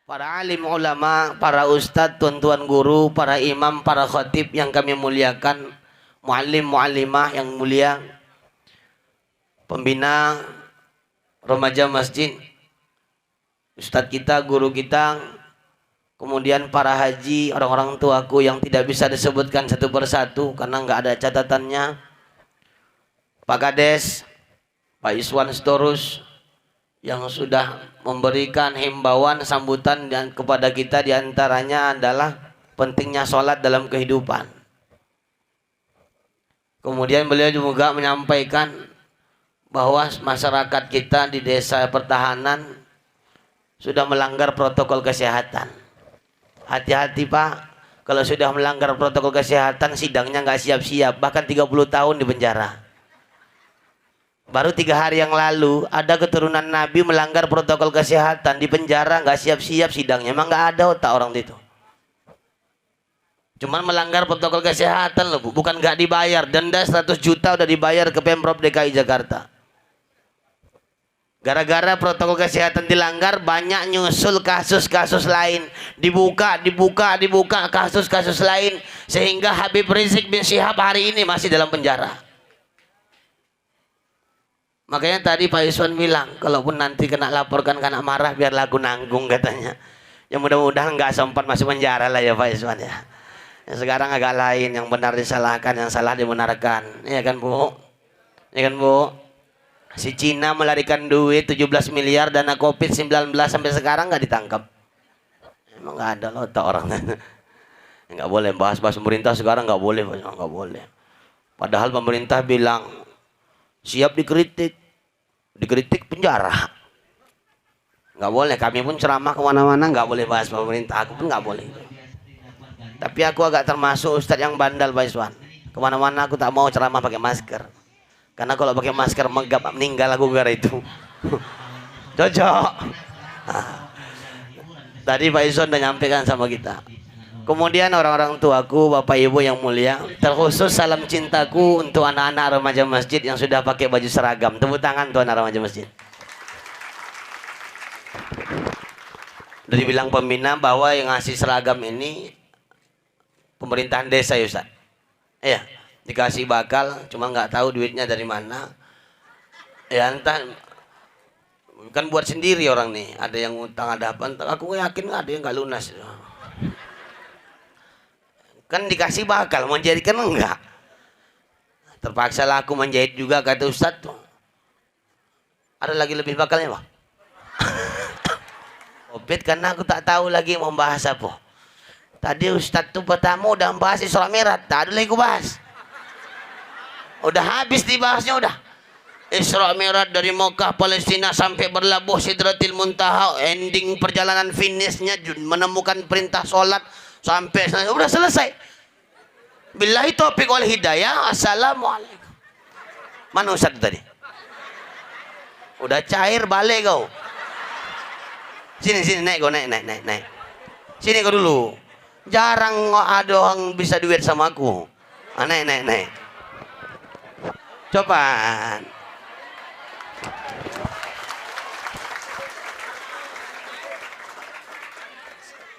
para alim ulama, para ustadz, tuan-tuan guru, para imam, para khatib yang kami muliakan, muallim, muallimah yang mulia, pembina remaja masjid, ustadz kita, guru kita, kemudian para haji, orang-orang tuaku yang tidak bisa disebutkan satu persatu karena nggak ada catatannya, Pak Kades, Pak Iswan Storus yang sudah memberikan himbauan sambutan dan kepada kita, diantaranya adalah pentingnya sholat dalam kehidupan. Kemudian beliau juga menyampaikan bahwa masyarakat kita di desa pertahanan sudah melanggar protokol kesehatan. Hati-hati Pak, kalau sudah melanggar protokol kesehatan sidangnya nggak siap-siap, bahkan 30 tahun di penjara. Baru 3 hari yang lalu ada keturunan Nabi melanggar protokol kesehatan di penjara, nggak siap-siap sidangnya. Emang nggak ada otak orang itu. Cuman melanggar protokol kesehatan loh Bu, bukan nggak dibayar. Denda 100 juta udah dibayar ke Pemprov DKI Jakarta. Gara-gara protokol kesehatan dilanggar, banyak nyusul kasus-kasus lain. Dibuka kasus-kasus lain. Sehingga Habib Rizik bin Syihab hari ini masih dalam penjara. Makanya tadi Pak Iswan bilang, kalaupun nanti kena laporkan, kena marah, biarlah aku nanggung katanya. Ya mudah-mudahan nggak sempat masuk penjara lah ya Pak Iswan ya. Yang sekarang agak lain, yang benar disalahkan, yang salah dibenarkan. Iya kan Bu? Iya kan Bu? Si Cina melarikan duit 17 miliar dana COVID-19 sampai sekarang nggak ditangkap. Emang nggak ada loh tak orang. Nggak boleh bahas-bahas pemerintah sekarang, nggak boleh, nggak boleh. Padahal pemerintah bilang siap dikritik penjara. Nggak boleh, kami pun ceramah kemana-mana nggak boleh bahas pemerintah, aku pun nggak boleh. Tapi aku agak termasuk ustadz yang bandal Pak Iswan. Kemana-mana aku tak mau ceramah pakai masker, karena kalau pakai masker meninggal aku gara itu. Cocok. Tadi Pak Iswan udah nyampaikan sama kita. Kemudian orang-orang tuaku, Bapak Ibu yang mulia, terkhusus salam cintaku untuk anak-anak remaja masjid yang sudah pakai baju seragam. Tepuk tangan tuan anak remaja masjid. Dari bilang pembina bahwa yang ngasih seragam ini pemerintahan desa ya Ustaz. Iya, dikasih bakal, cuma nggak tahu duitnya dari mana. Ya entah, kan buat sendiri orang nih. Ada yang utang, ada apa? Aku yakin ada yang nggak lunas. Kan dikasih bakal, mau jadikan enggak. Terpaksa lah aku menjahit juga, kata Ustadz tuh. Ada lagi lebih bakalnya Pak? Covid, karena aku tak tahu lagi mau bahas apa. Tadi Ustadz tuh pertama udah bahas Isra Mi'raj, tak ada lagi aku bahas. Udah habis dibahasnya udah. Isra Mi'raj dari Mekah Palestina sampai berlabuh Sidratil Muntaha, ending perjalanan finishnya menemukan perintah sholat sampai udah selesai. Billahi taufiq wal hidayah. Assalamualaikum. Mana Ustaz tadi? Udah cair balik kau. Sini naik kau, naik. Sini kau dulu. Jarang ada orang bisa duet sama aku. Naik. Coba.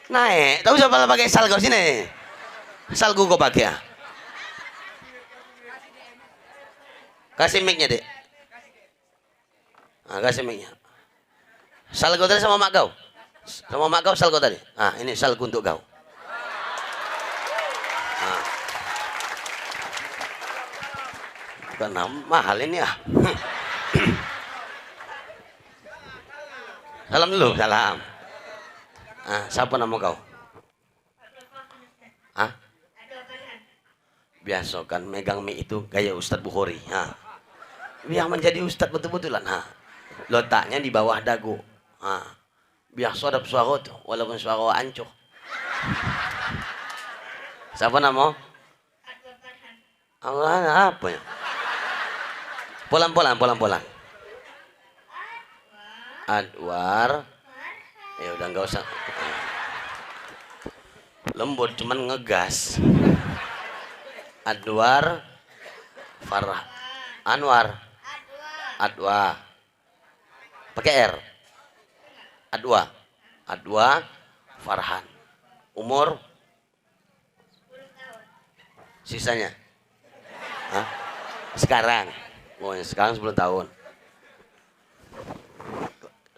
Naik. Tahu siapa pakai sal kau sini? Salku kau pakai ya? Kasih mic-nya dek. Kasih mic-nya. Sal kau tadi sama mak kau? Sama mak kau sal kau tadi? Ini salku untuk kau. Karena mahal ini ya. Salam dulu, salam. Siapa nama kau? Biasa kan megang mie itu gaya Ustadz Bukhari. Yang menjadi Ustadz betul-betulan. Letaknya di bawah dagu. Biasa ada suara tuh, walaupun suara ancuh. Siapa nama? Allah apa ya? Polan. Adwar. Ya udah nggak usah. Lembut cuman ngegas. Adwar Farah Anwar Adwa pakai R Adwa Adwa Farhan. Umur sisanya? Hah? Sekarang? Oh, sekarang 10 tahun.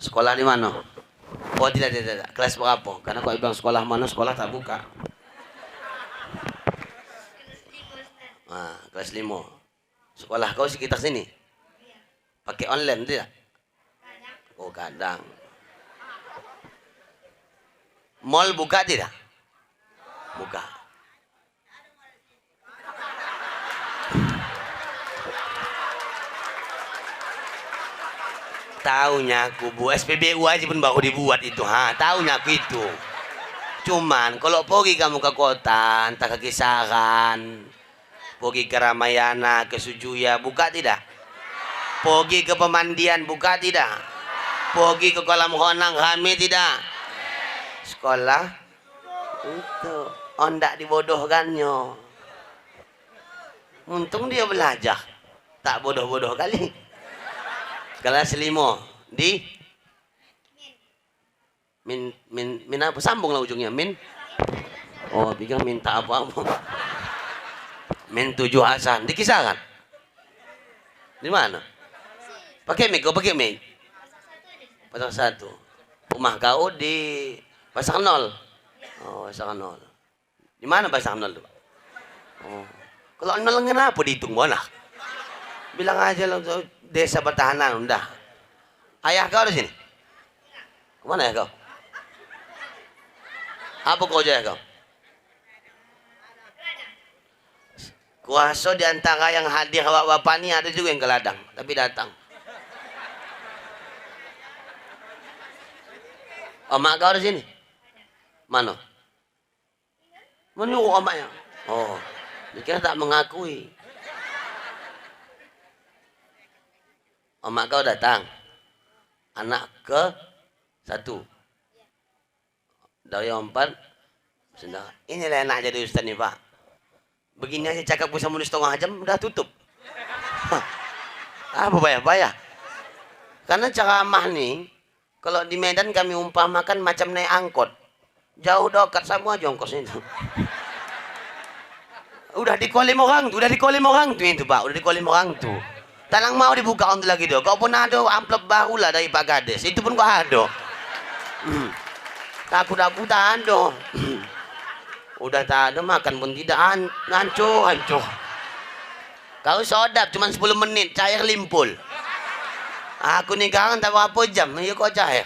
Sekolah di mana? Oh, tidak. Kelas berapa? Karena kau bilang sekolah mana, sekolah tak buka. Kelas 5. Sekolah kau sekitar sini? Pakai online tidak? Oh, kadang. Mall buka tidak? Buka. Taunya aku bu SPBU aja pun baru dibuat itu. Taunya aku itu. Cuman kalau pergi kamu ke kota, entah ke Kisaran, pergi ke Ramayana, ke Sujuya, buka tidak? Pergi ke pemandian, buka tidak? Pergi ke kolam renang kami tidak? Sekolah itu ondak dibodohkannya. Untung dia belajar, tak bodoh-bodoh kali. Kelas 5 di min apa? Sambung lah ujungnya min. Oh, pikir minta apa-apa. Min 7 Hasan di Kisaran. Di mana? Pakai mic, pakai mic. Pasar 1. Rumah kau di Pasar 0. Oh, Pasar 0. Di mana Pasar 0 tuh? Oh. Kalau 0 kenapa dihitung mana? Bilang aja lah desa pertahanan udah. Ayah kau di sini? Kemana ya kau? Apa kerja kau? Kuasa di antara yang hadir bapak ni ada juga yang ke ladang, tapi datang. Omak kau di sini? Mana? Menyuruh omaknya. Oh, dikira tak mengakui. Omak kau datang. Anak ke 1. Dari 4. Sudah. Inilah enak jadi ustaz nih, Pak. Begini aja cakap bisa menulis 1/2 jam udah tutup. Apa payah? Karena ceramah nih, kalau di Medan kami umpamakan macam naik angkot. Jauh dekat sama aja ongkosnya itu. Udah dikolim orang tuh, itu Pak, udah dikolim orang tuh. Talang mau dibuka untuk lagi do. Kau pun ada amplop baru lah dari Pak Kades. Itu pun kau ada. Takut tak ada. Udah tak ada makan pun tidak hancur. Kau sodap cuma 10 menit cair limpul. Aku nih kangen tak berapa jam. Ya kau cair.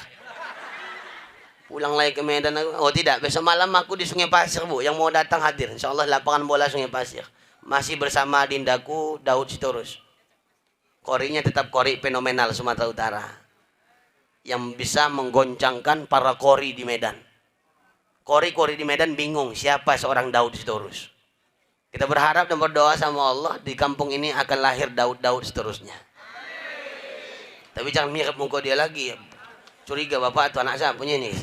Pulang lagi ke Medan aku. Oh tidak, besok malam aku di Sungai Pasir bu. Yang mau datang hadir. Insyaallah lapangan bola Sungai Pasir. Masih bersama dindaku Daud Sitorus. Korinya tetap kori fenomenal Sumatera Utara. Yang bisa menggoncangkan para kori di Medan. Kori-kori di Medan bingung siapa seorang Daud Sitorus. Kita berharap dan berdoa sama Allah di kampung ini akan lahir Daud-Daud seterusnya. Tapi jangan mirip muka dia lagi. Curiga bapak atau anak saya punya ini.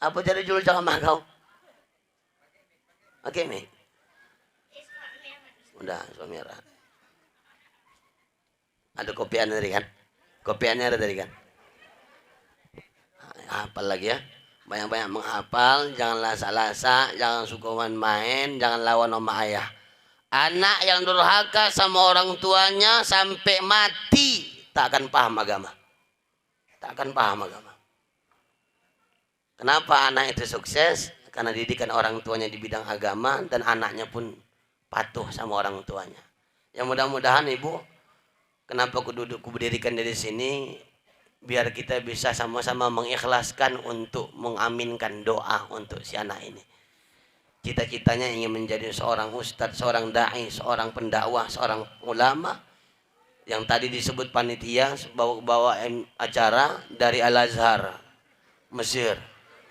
Apa jadi judul ceramah kau? Oke, Mi. Udah, suami merah. Ada kopiannya tadi kan? Kopiannya ada tadi kan? Hafal lagi ya. Banyak-banyak menghafal, janganlah lasa-lasa, jangan suka main, jangan lawan sama ayah. Anak yang durhaka sama orang tuanya sampai mati tak akan paham agama. Tak akan paham agama. Kenapa anak itu sukses? Karena didikan orang tuanya di bidang agama dan anaknya pun patuh sama orang tuanya. Yang mudah-mudahan ibu, kenapa aku berdirikan dari sini? Biar kita bisa sama-sama mengikhlaskan untuk mengaminkan doa untuk si anak ini. Cita-citanya ingin menjadi seorang ustadz, seorang da'i, seorang pendakwah, seorang ulama. Yang tadi disebut panitia bawa acara dari Al-Azhar, Mesir.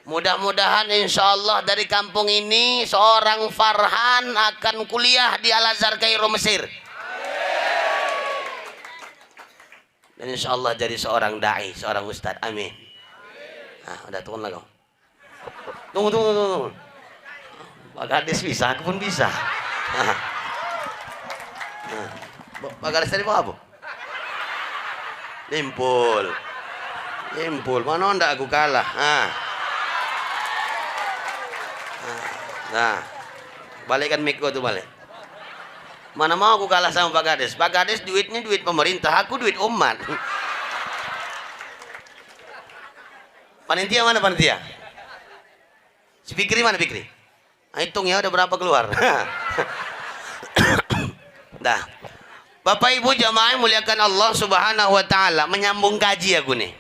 Mudah-mudahan insya Allah dari kampung ini seorang Farhan akan kuliah di Al-Azhar Kairo Mesir. Dan insya Allah jadi seorang da'i, seorang ustadz. Amin. Nah, udah turun lah kau. Tunggu. Pak Kades bisa, aku pun bisa. Pak Kades tadi mau apa? Limpul. Jempol, mana ndak aku kalah. Nah, balikkan mic tuh balik. Mana mau aku kalah sama Pak Kades? Pak Kades duitnya duit pemerintah, aku duit umat. Panitia mana panitia? Si Fikri mana Fikri? Hitung ya udah berapa keluar. Dah. Bapak Ibu jamaah yang muliakan Allah Subhanahu wa taala, menyambung kaji aku nih.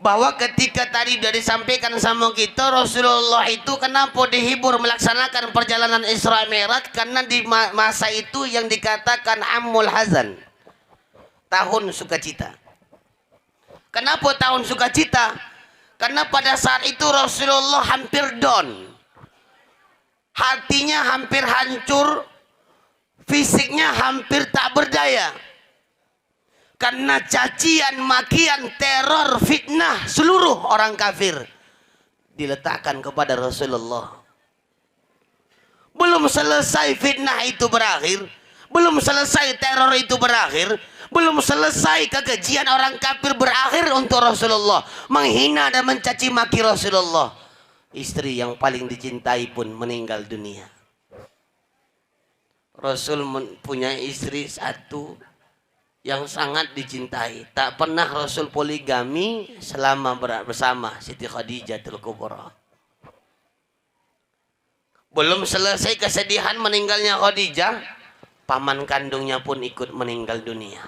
Bahwa ketika tadi sudah disampaikan sama kita, Rasulullah itu kenapa dihibur melaksanakan perjalanan Isra Mi'raj? Karena di masa itu yang dikatakan Amul Hazan, tahun sukacita. Kenapa tahun sukacita? Karena pada saat itu Rasulullah hampir down, hatinya hampir hancur, fisiknya hampir tak berdaya. Karena cacian, makian, teror, fitnah seluruh orang kafir diletakkan kepada Rasulullah. Belum selesai fitnah itu berakhir, belum selesai teror itu berakhir, belum selesai kekejian orang kafir berakhir untuk Rasulullah, menghina dan mencaci maki Rasulullah. Istri yang paling dicintai pun meninggal dunia. Rasul punya istri satu yang sangat dicintai. Tak pernah Rasul poligami selama bersama Siti Khadijatul Kubra. Belum selesai kesedihan meninggalnya Khadijah, paman kandungnya pun ikut meninggal dunia.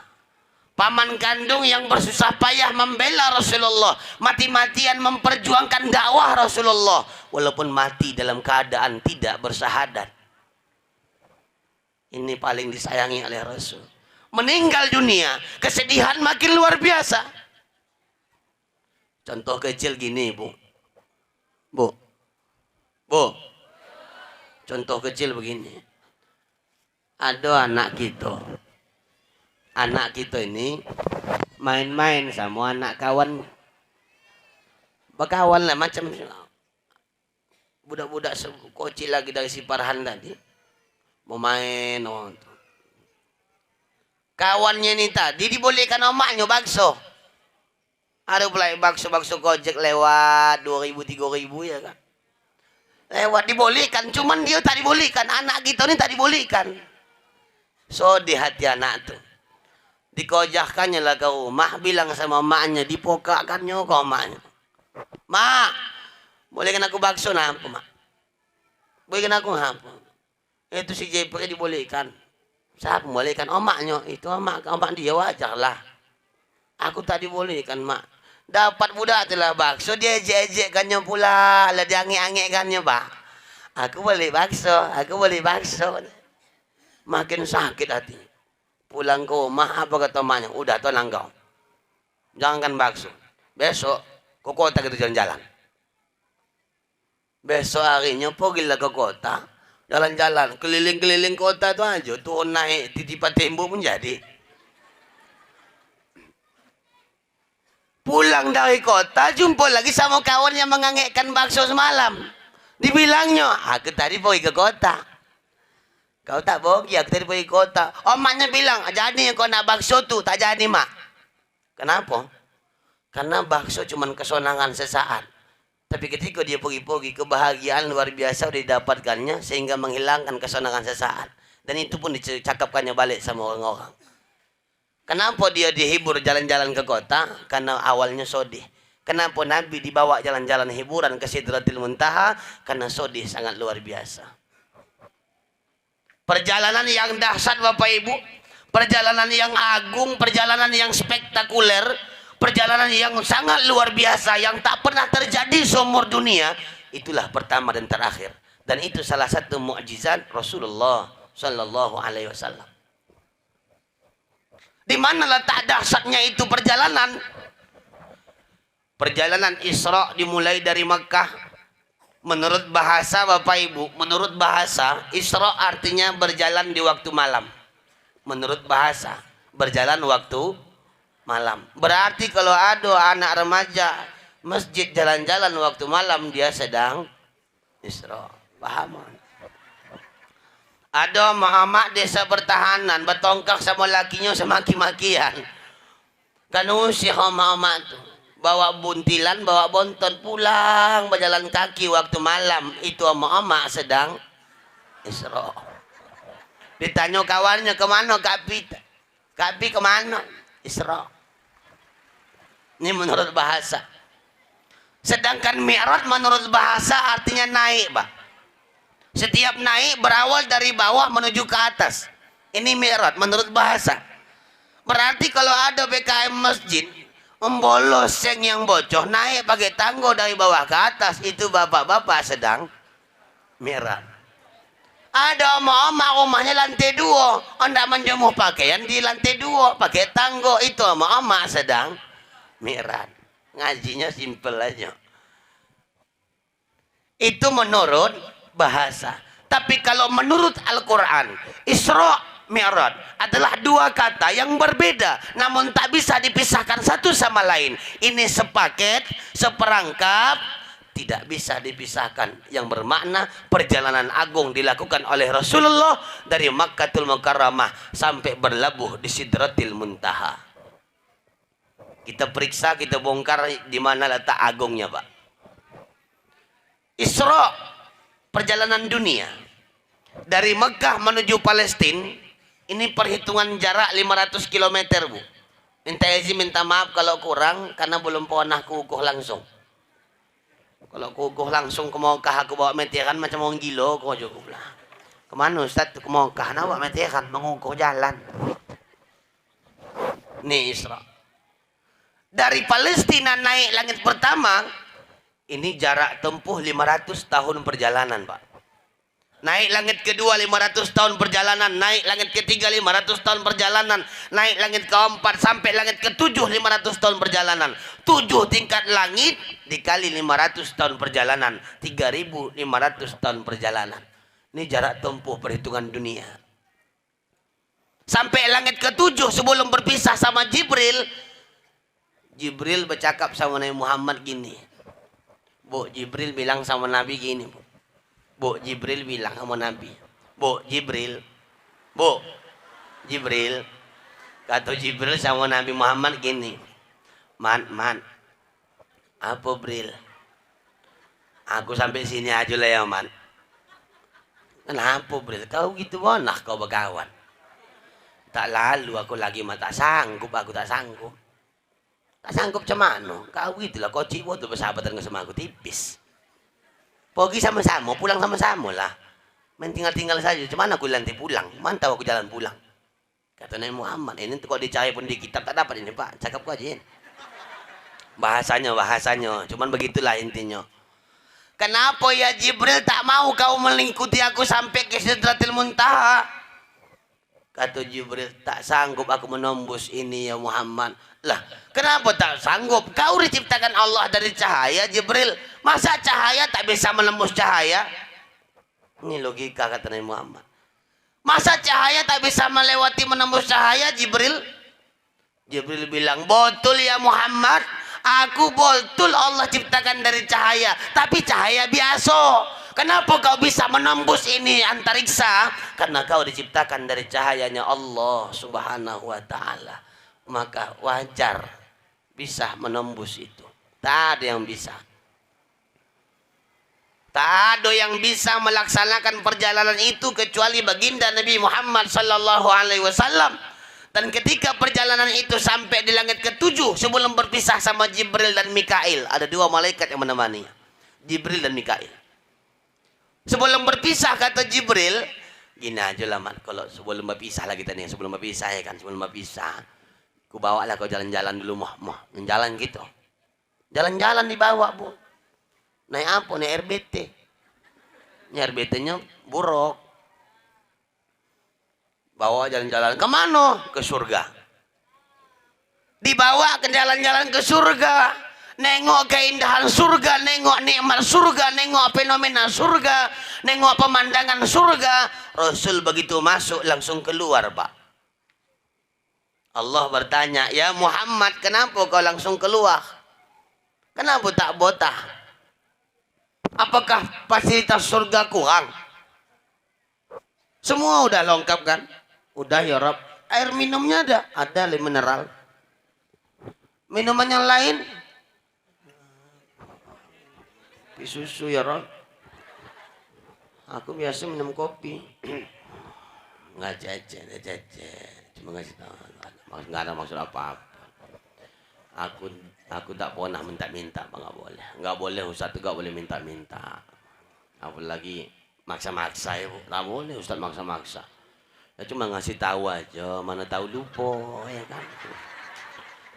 Paman kandung yang bersusah payah membela Rasulullah, mati-matian memperjuangkan dakwah Rasulullah, walaupun mati dalam keadaan tidak bersahadat. Ini paling disayangi oleh Rasul. Meninggal dunia, kesedihan makin luar biasa. Contoh kecil gini, Bu. Contoh kecil begini. Ada anak kita. Anak kita ini main-main sama anak kawan. Berkawan lah macam budak-budak kecil lagi dari si Farhan tadi. Mau main, kawannya ini tadi dibolehkan omaknya bakso. Ada pula bakso Gojek lewat 2.000 3.000 ya kan. Lewat dibolehkan, cuman dia tak dibolehkan. Anak kita ini tak dibolehkan. So di hati anak tuh. Dikojahkannya lah ke rumah, bilang sama emaknya, dipokakkannya ke emaknya. Mak, bolehkan aku bakso nampu mak? Bolehkan aku nampu? Itu si Jepri dibolehkan. Siapa bolehkan? Omaknya. Itu omak dia wajar lah. Aku tak dibolehkan mak. Dapat budak telah bakso, dia ejek-ejekkannya pula. Lah dia angek-angekkannya pak. Aku boleh bakso. Makin sakit hati. Pulang ke rumah apa kata emaknya? Udah tenang kau. Jangankan bakso. Besok ke kota kita jalan-jalan. Besok harinya pergilah ke kota. Jalan-jalan keliling-keliling kota tu aja, turun naik titipan tembok pun jadi. Pulang dari kota jumpa lagi sama kawan yang mengangekkan bakso semalam. Dibilangnya, aku tadi pergi ke kota. Kau tak pergi, aku tadi pergi ke kota. Omaknya bilang, jadi kau nak bakso tu, tak jadi mak. Kenapa? Karena bakso cuma kesenangan sesaat. Tapi ketika dia pergi-pergi, kebahagiaan luar biasa sudah didapatkannya sehingga menghilangkan kesenangan sesaat. Dan itu pun dicakapkannya balik sama orang-orang. Kenapa dia dihibur jalan-jalan ke kota? Karena awalnya sodih. Kenapa Nabi dibawa jalan-jalan hiburan ke Sidratil Muntaha? Karena sodih sangat luar biasa. Perjalanan yang dahsyat Bapak Ibu, perjalanan yang agung, perjalanan yang spektakuler, perjalanan yang sangat luar biasa yang tak pernah terjadi seumur dunia, itulah pertama dan terakhir. Dan itu salah satu mukjizat Rasulullah Sallallahu Alaihi Wasallam. Di mana letak dahsyatnya itu perjalanan? Perjalanan Isra dimulai dari Mekah. Menurut bahasa Bapak Ibu, menurut bahasa Isra artinya berjalan di waktu malam. Menurut bahasa berjalan waktu malam. Berarti kalau ada anak remaja masjid jalan-jalan waktu malam, dia sedang Isra. Paham? Ada mak desa pertahanan bertongkar sama lakinya semaki-makian. Kanu si homa-homa tuh bawa buntilan, bawa bonton pulang berjalan kaki waktu malam. Itu homa-homa sedang Isra. Ditanya kawannya, kemana Kapi? Kapi kemana? Isra. Ini menurut bahasa. Sedangkan Mi'raj menurut bahasa artinya naik, Pak. Setiap naik berawal dari bawah menuju ke atas. Ini Mi'raj menurut bahasa. Berarti kalau ada BKM masjid membolos seng yang bocor naik pakai tangga dari bawah ke atas, itu bapak-bapak sedang Mi'raj. Ada oma-oma rumahnya lantai 2, hendak menjemur pakaian di lantai 2 pakai tangga, itu oma-oma sedang Mi'raj. Ngajinya simpel aja. Itu menurut bahasa. Tapi kalau menurut Al-Quran, Isra Mi'raj adalah dua kata yang berbeda, namun tak bisa dipisahkan satu sama lain. Ini sepaket, seperangkap, tidak bisa dipisahkan, yang bermakna perjalanan agung dilakukan oleh Rasulullah dari Makkatul Mukarramah sampai berlabuh di Sidratil Muntaha. Kita periksa, kita bongkar di mana letak agungnya, Pak. Isra, perjalanan dunia dari Mekah menuju Palestina, ini perhitungan jarak 500 km, Bu. Minta izin, minta maaf kalau kurang karena belum pernah kukuh langsung. Kalau kukuh langsung ke Mekah aku bawa meteran macam orang gila kau cukup lah. Kemana Ustaz ke Mekah nak bawa meteran mengukuh jalan. Ini Isra. Dari Palestina naik langit pertama, ini jarak tempuh 500 tahun perjalanan, Pak. Naik langit kedua 500 tahun perjalanan, naik langit ketiga 500 tahun perjalanan, naik langit keempat sampai langit ketujuh 500 tahun perjalanan. 7 tingkat langit dikali 500 tahun perjalanan, 3.500 tahun perjalanan. Ini jarak tempuh perhitungan dunia. Sampai langit ketujuh sebelum berpisah sama Jibril, Jibril bercakap sama Nabi Muhammad gini. Bu, Jibril bilang sama Nabi gini, Bu. Bu, Jibril bilang sama Nabi. Bu, Jibril. Bu, Jibril. Kata Jibril sama Nabi Muhammad gini. Man. Apa, Bril? Aku sampai sini aja lah ya, Man. Kenapa, Bril? Kau gitu bonah kau berkawan. Tak lalu aku lagi tak sanggup, aku tak sanggup. Tak sanggup cemano. Kau gitulah, kau cibo tuh bersahabatan sama aku tipis. Pergi sama-sama, pulang sama-sama lah. Main tinggal-tinggal saja. Cuman aku nanti pulang. Mantap aku jalan pulang. Kata Nabi Muhammad, ini kok dicari pun di kitab tak dapat ini, Pak. Cakap kau aja. Bahasanya. Cuman begitulah intinya. Kenapa ya Jibril tak mau kau mengikuti aku sampai ke Sidratil Muntaha? Kata Jibril, tak sanggup aku menembus ini ya Muhammad. Lah, kenapa tak sanggup? Kau diciptakan Allah dari cahaya, Jibril. Masa cahaya tak bisa menembus cahaya? Ini logika kata Nabi Muhammad. Masa cahaya tak bisa melewati menembus cahaya, Jibril? Jibril bilang, betul ya Muhammad. Aku betul Allah ciptakan dari cahaya. Tapi cahaya biasa. Kenapa kau bisa menembus ini antariksa? Karena kau diciptakan dari cahayanya Allah Subhanahu wa ta'ala. Maka wajar bisa menembus itu. Tak ada yang bisa. Tak ada yang bisa melaksanakan perjalanan itu kecuali baginda Nabi Muhammad sallallahu alaihi wasallam. Dan ketika perjalanan itu sampai di langit ketujuh sebelum berpisah sama Jibril dan Mikail, ada dua malaikat yang menemani, Jibril dan Mikail. Sebelum berpisah kata Jibril, gini aja lah Man, kalau sebelum berpisah lah kita nih, sebelum berpisah ya kan, sebelum berpisah, ku bawa lah kau jalan-jalan dulu moh, jalan gitu, jalan-jalan dibawa Bu. Naik apa? Naik RBT. Ini RBT-nya buruk. Bawa jalan-jalan kemana? Ke surga. Dibawa ke jalan-jalan ke surga. Nengok keindahan surga, nengok nikmat surga, nengok fenomena surga, nengok pemandangan surga. Rasul begitu masuk langsung keluar, Pak. Allah bertanya, ya Muhammad, kenapa kau langsung keluar? Kenapa tak botah? Apakah fasilitas surga kurang? Semua udah lengkap kan? Udah ya Rob. Air minumnya ada mineral. Minuman yang lain? Kopi susu ya Rob. Aku biasa minum kopi. Nggak jajan. Cuma ngasih tahu. Nggak ada maksud apa-apa. Aku tak pernah minta-minta, nggak boleh Ustaz, nggak boleh minta-minta. Apalagi maksa-maksa ya, nggak boleh Ustaz maksa-maksa. Ya cuma ngasih tahu aja, mana tahu lupa ya kan.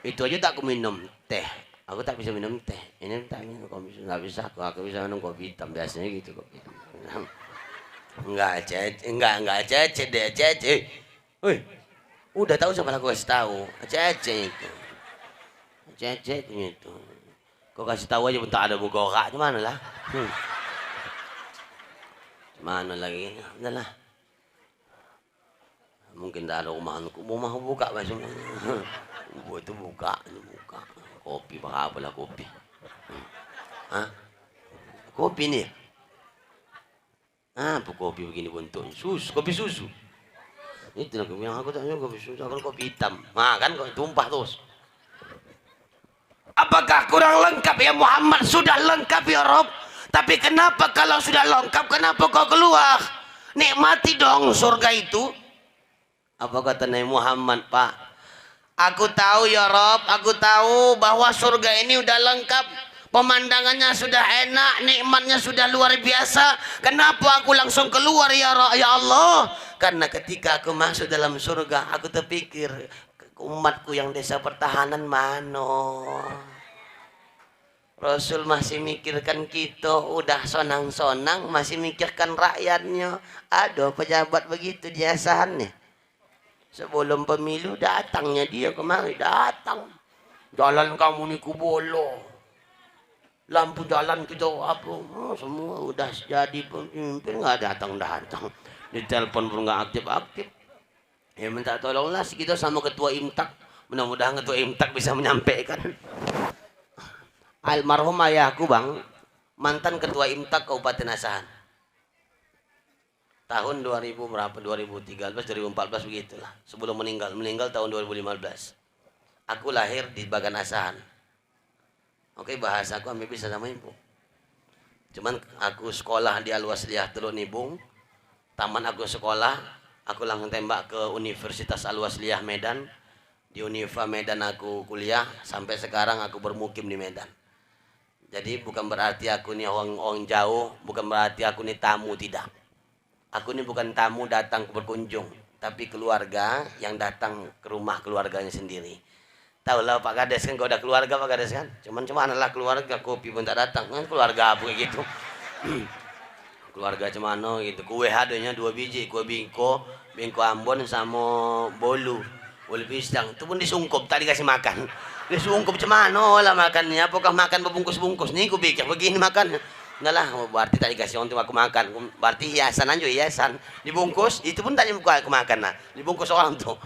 Itu aja tak aku minum teh. Aku tak bisa minum teh. Ini tak minum kopi, nggak bisa. Aku bisa minum kopi hitam biasanya gitu kopi hitam. Enggak cece deh cece. Woi, udah tahu siapa aku kasih tahu. Cece itu. Cece itu. Kau kasih tahu aja bentar ada buka gimana lah. Mana lagi? Udahlah. Mungkin tak ada rumahku. Rumah buka masuk. Itu buka. Kopi apa lah kopi? Hah? Kopi nih. Apa kopi begini bentuknya? Kopi susu. Itu aku bilang aku tak kopi susu, aku kopi hitam. Nah kan kok tumpah terus. Apakah kurang lengkap ya Muhammad? Sudah lengkap ya Rob. Tapi kenapa kalau sudah lengkap, kenapa kau keluar? Nikmati dong surga itu. Apa kata Nabi Muhammad, Pak? Aku tahu ya Rob, aku tahu bahwa surga ini udah lengkap. Pemandangannya sudah enak, nikmatnya sudah luar biasa. Kenapa aku langsung keluar ya Allah? Karena ketika aku masuk dalam surga, aku terpikir, umatku yang desa pertahanan mano. Rasul masih mikirkan kita, udah sonang-sonang masih mikirkan rakyatnya. Aduh, pejabat begitu biasaannya. Sebelum pemilu datangnya dia kemari, datang. Jalan kamu ni kubolo. Lampu jalan kita apa? Semua udah jadi pemimpin nggak datang. Ditelepon pun nggak aktif. Ya minta tolonglah kita sama ketua Imtak. Mudah-mudahan ketua Imtak bisa menyampaikan. Almarhum ayahku bang, mantan ketua Imtak Kabupaten Asahan. Tahun 2000 berapa? 2013, 2014 begitulah. Sebelum meninggal tahun 2015. Aku lahir di Bagan Asahan. Oke, bahasa aku hampir bisa sama ibu. Cuman aku sekolah di Al-Wasliyah Teluk Nibung. Taman aku sekolah, aku langsung tembak ke Universitas Al-Wasliyah Medan. Di Unifa Medan aku kuliah, sampai sekarang aku bermukim di Medan. Jadi bukan berarti aku ini orang jauh, bukan berarti aku ini tamu, tidak. Aku ini bukan tamu datang berkunjung, tapi keluarga yang datang ke rumah keluarganya sendiri. Tahu lah Pak Kades kan, kau udah keluarga Pak Kades kan. Cuman adalah keluarga, kopi pun tak datang kan, keluarga apa gitu. Keluarga cemano gitu. Kue adanya 2 biji, kue bingko Ambon sama bolu pisang. Itu pun disungkup, tadi kasih makan. Disungkup cemano lah makannya. Apakah makan berbungkus-bungkus? Nih aku pikir begini makan. Enggak lah, berarti tadi kasih untuk aku makan. Berarti hiasan aja, hiasan. Dibungkus, itu pun tadi aku makan lah. Dibungkus orang tuh.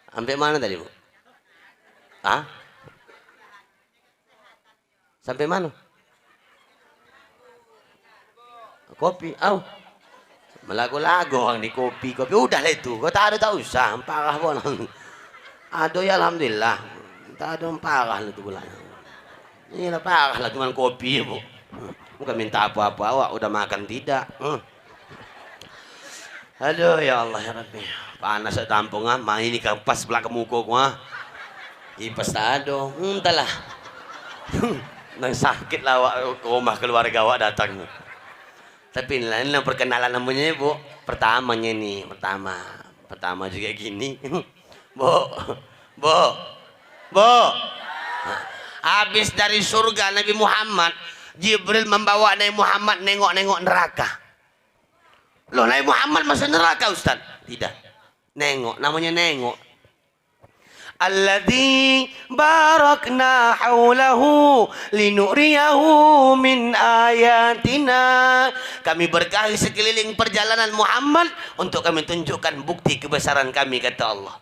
Sampai mana tadi Bu? Hah? Sampai mana? Kopi, melago-lago orang di kopi. Udah lah itu, kau tak usah, parah pun. Aduh ya alhamdulillah, tak ada parah lah itu bulan. Ini lah parah lah cuma kopi Bu. Bukan minta apa-apa, awak udah makan tidak. Aduh ya Allah ya Rabbi, panas ya tampung mah ini kampas belakang muka gua. Ipas tak ada, entahlah. Nang sakit lah awak ke rumah keluarga awak datang. Tapi ini perkenalan namanya Bu. Pertamanya nih, pertama juga gini. Bu. Habis dari surga Nabi Muhammad, Jibril membawa Nabi Muhammad nengok-nengok neraka. Loh, Nabi Muhammad masuk neraka Ustaz? Tidak. Nengok, namanya nengok. Alladzi barakna haulahu linuriyahu min ayatina. Kami berkahi sekeliling perjalanan Muhammad untuk kami tunjukkan bukti kebesaran kami, kata Allah.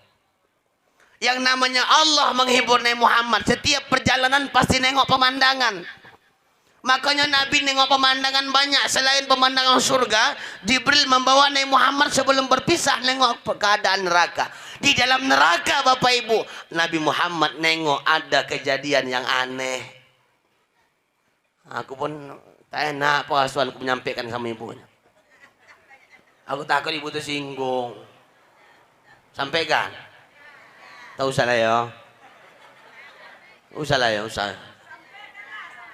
Yang namanya Allah menghibur Nabi Muhammad, setiap perjalanan pasti nengok pemandangan. Makanya Nabi nengok pemandangan banyak selain pemandangan surga. Jibril membawa Nabi Muhammad sebelum berpisah nengok keadaan neraka. Di dalam neraka Bapak Ibu, Nabi Muhammad nengok ada kejadian yang aneh. Aku pun tak enak perasaan aku menyampaikan sama ibunya. Aku takut ibu tersinggung. Sampaikan. Tak usah lah ya. Usah lah ya, usah.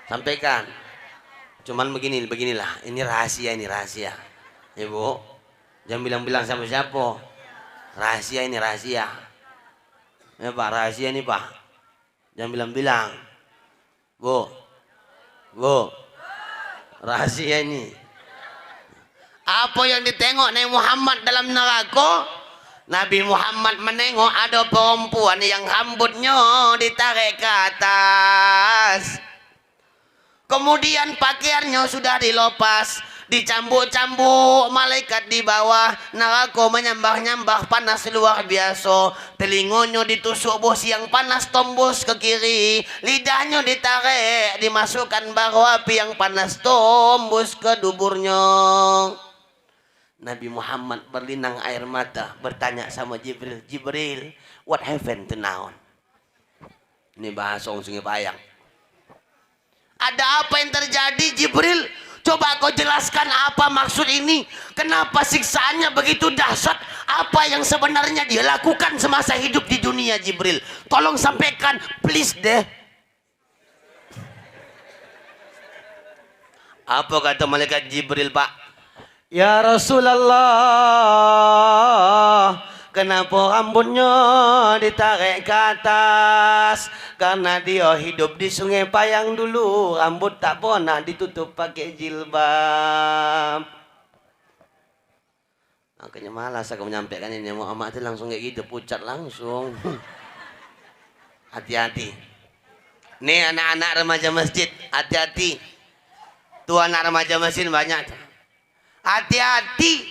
Sampaikan. Cuman beginilah. Ini rahasia. Ibu, jangan bilang-bilang sama siapa. Rahasia ini rahasia. Ya Pak, rahasia ini Pak. Jangan bilang-bilang. Bu. Rahasia ini. Apa yang ditengok Nabi Muhammad dalam neraka? Nabi Muhammad menengok ada perempuan yang rambutnya ditarik ke atas. Kemudian pakaiannya sudah dilepas, dicambuk-cambuk malaikat di bawah. Neraka menyambah-nyambah panas luar biasa. Telinganya ditusuk bos yang panas tembus ke kiri. Lidahnya ditarik, dimasukkan bara api yang panas tembus ke duburnya. Nabi Muhammad berlinang air mata, bertanya sama Jibril, Jibril, what happened to now? Ini bahasa Sungai Payang. Ada apa yang terjadi Jibril? Coba kau jelaskan apa maksud ini. Kenapa siksaannya begitu dahsyat? Apa yang sebenarnya dia lakukan semasa hidup di dunia Jibril? Tolong sampaikan, please deh. Apa kata malaikat Jibril Pak? Ya Rasulullah, kenapa rambutnya ditarik ke atas? Karena dia hidup di Sungai Payang dulu, rambut tak pernah ditutup pakai jilbab. Makanya malas aku menyampaikan ini. Muhammad itu langsung kayak gitu, pucat langsung. Hati-hati. Nih anak-anak remaja masjid, hati-hati. Tuh anak remaja masjid banyak. Hati-hati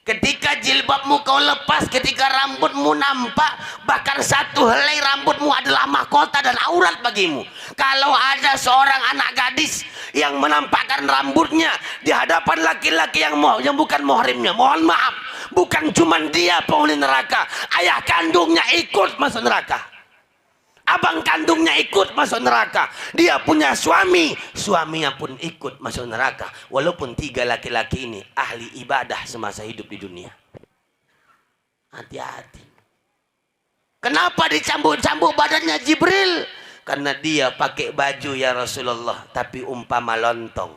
ketika jilbabmu kau lepas, ketika rambutmu nampak, bahkan satu helai rambutmu adalah mahkota dan aurat bagimu. Kalau ada seorang anak gadis yang menampakkan rambutnya di hadapan laki-laki yang bukan muhrimnya, mohon maaf, bukan cuma dia penghuni neraka, ayah kandungnya ikut masuk neraka. Abang kandungnya ikut masuk neraka. Dia punya suami, suaminya pun ikut masuk neraka. Walaupun 3 laki-laki ini ahli ibadah semasa hidup di dunia. Hati-hati. Kenapa dicambuk-cambuk badannya Jibril? Karena dia pakai baju ya Rasulullah, tapi umpama lontong.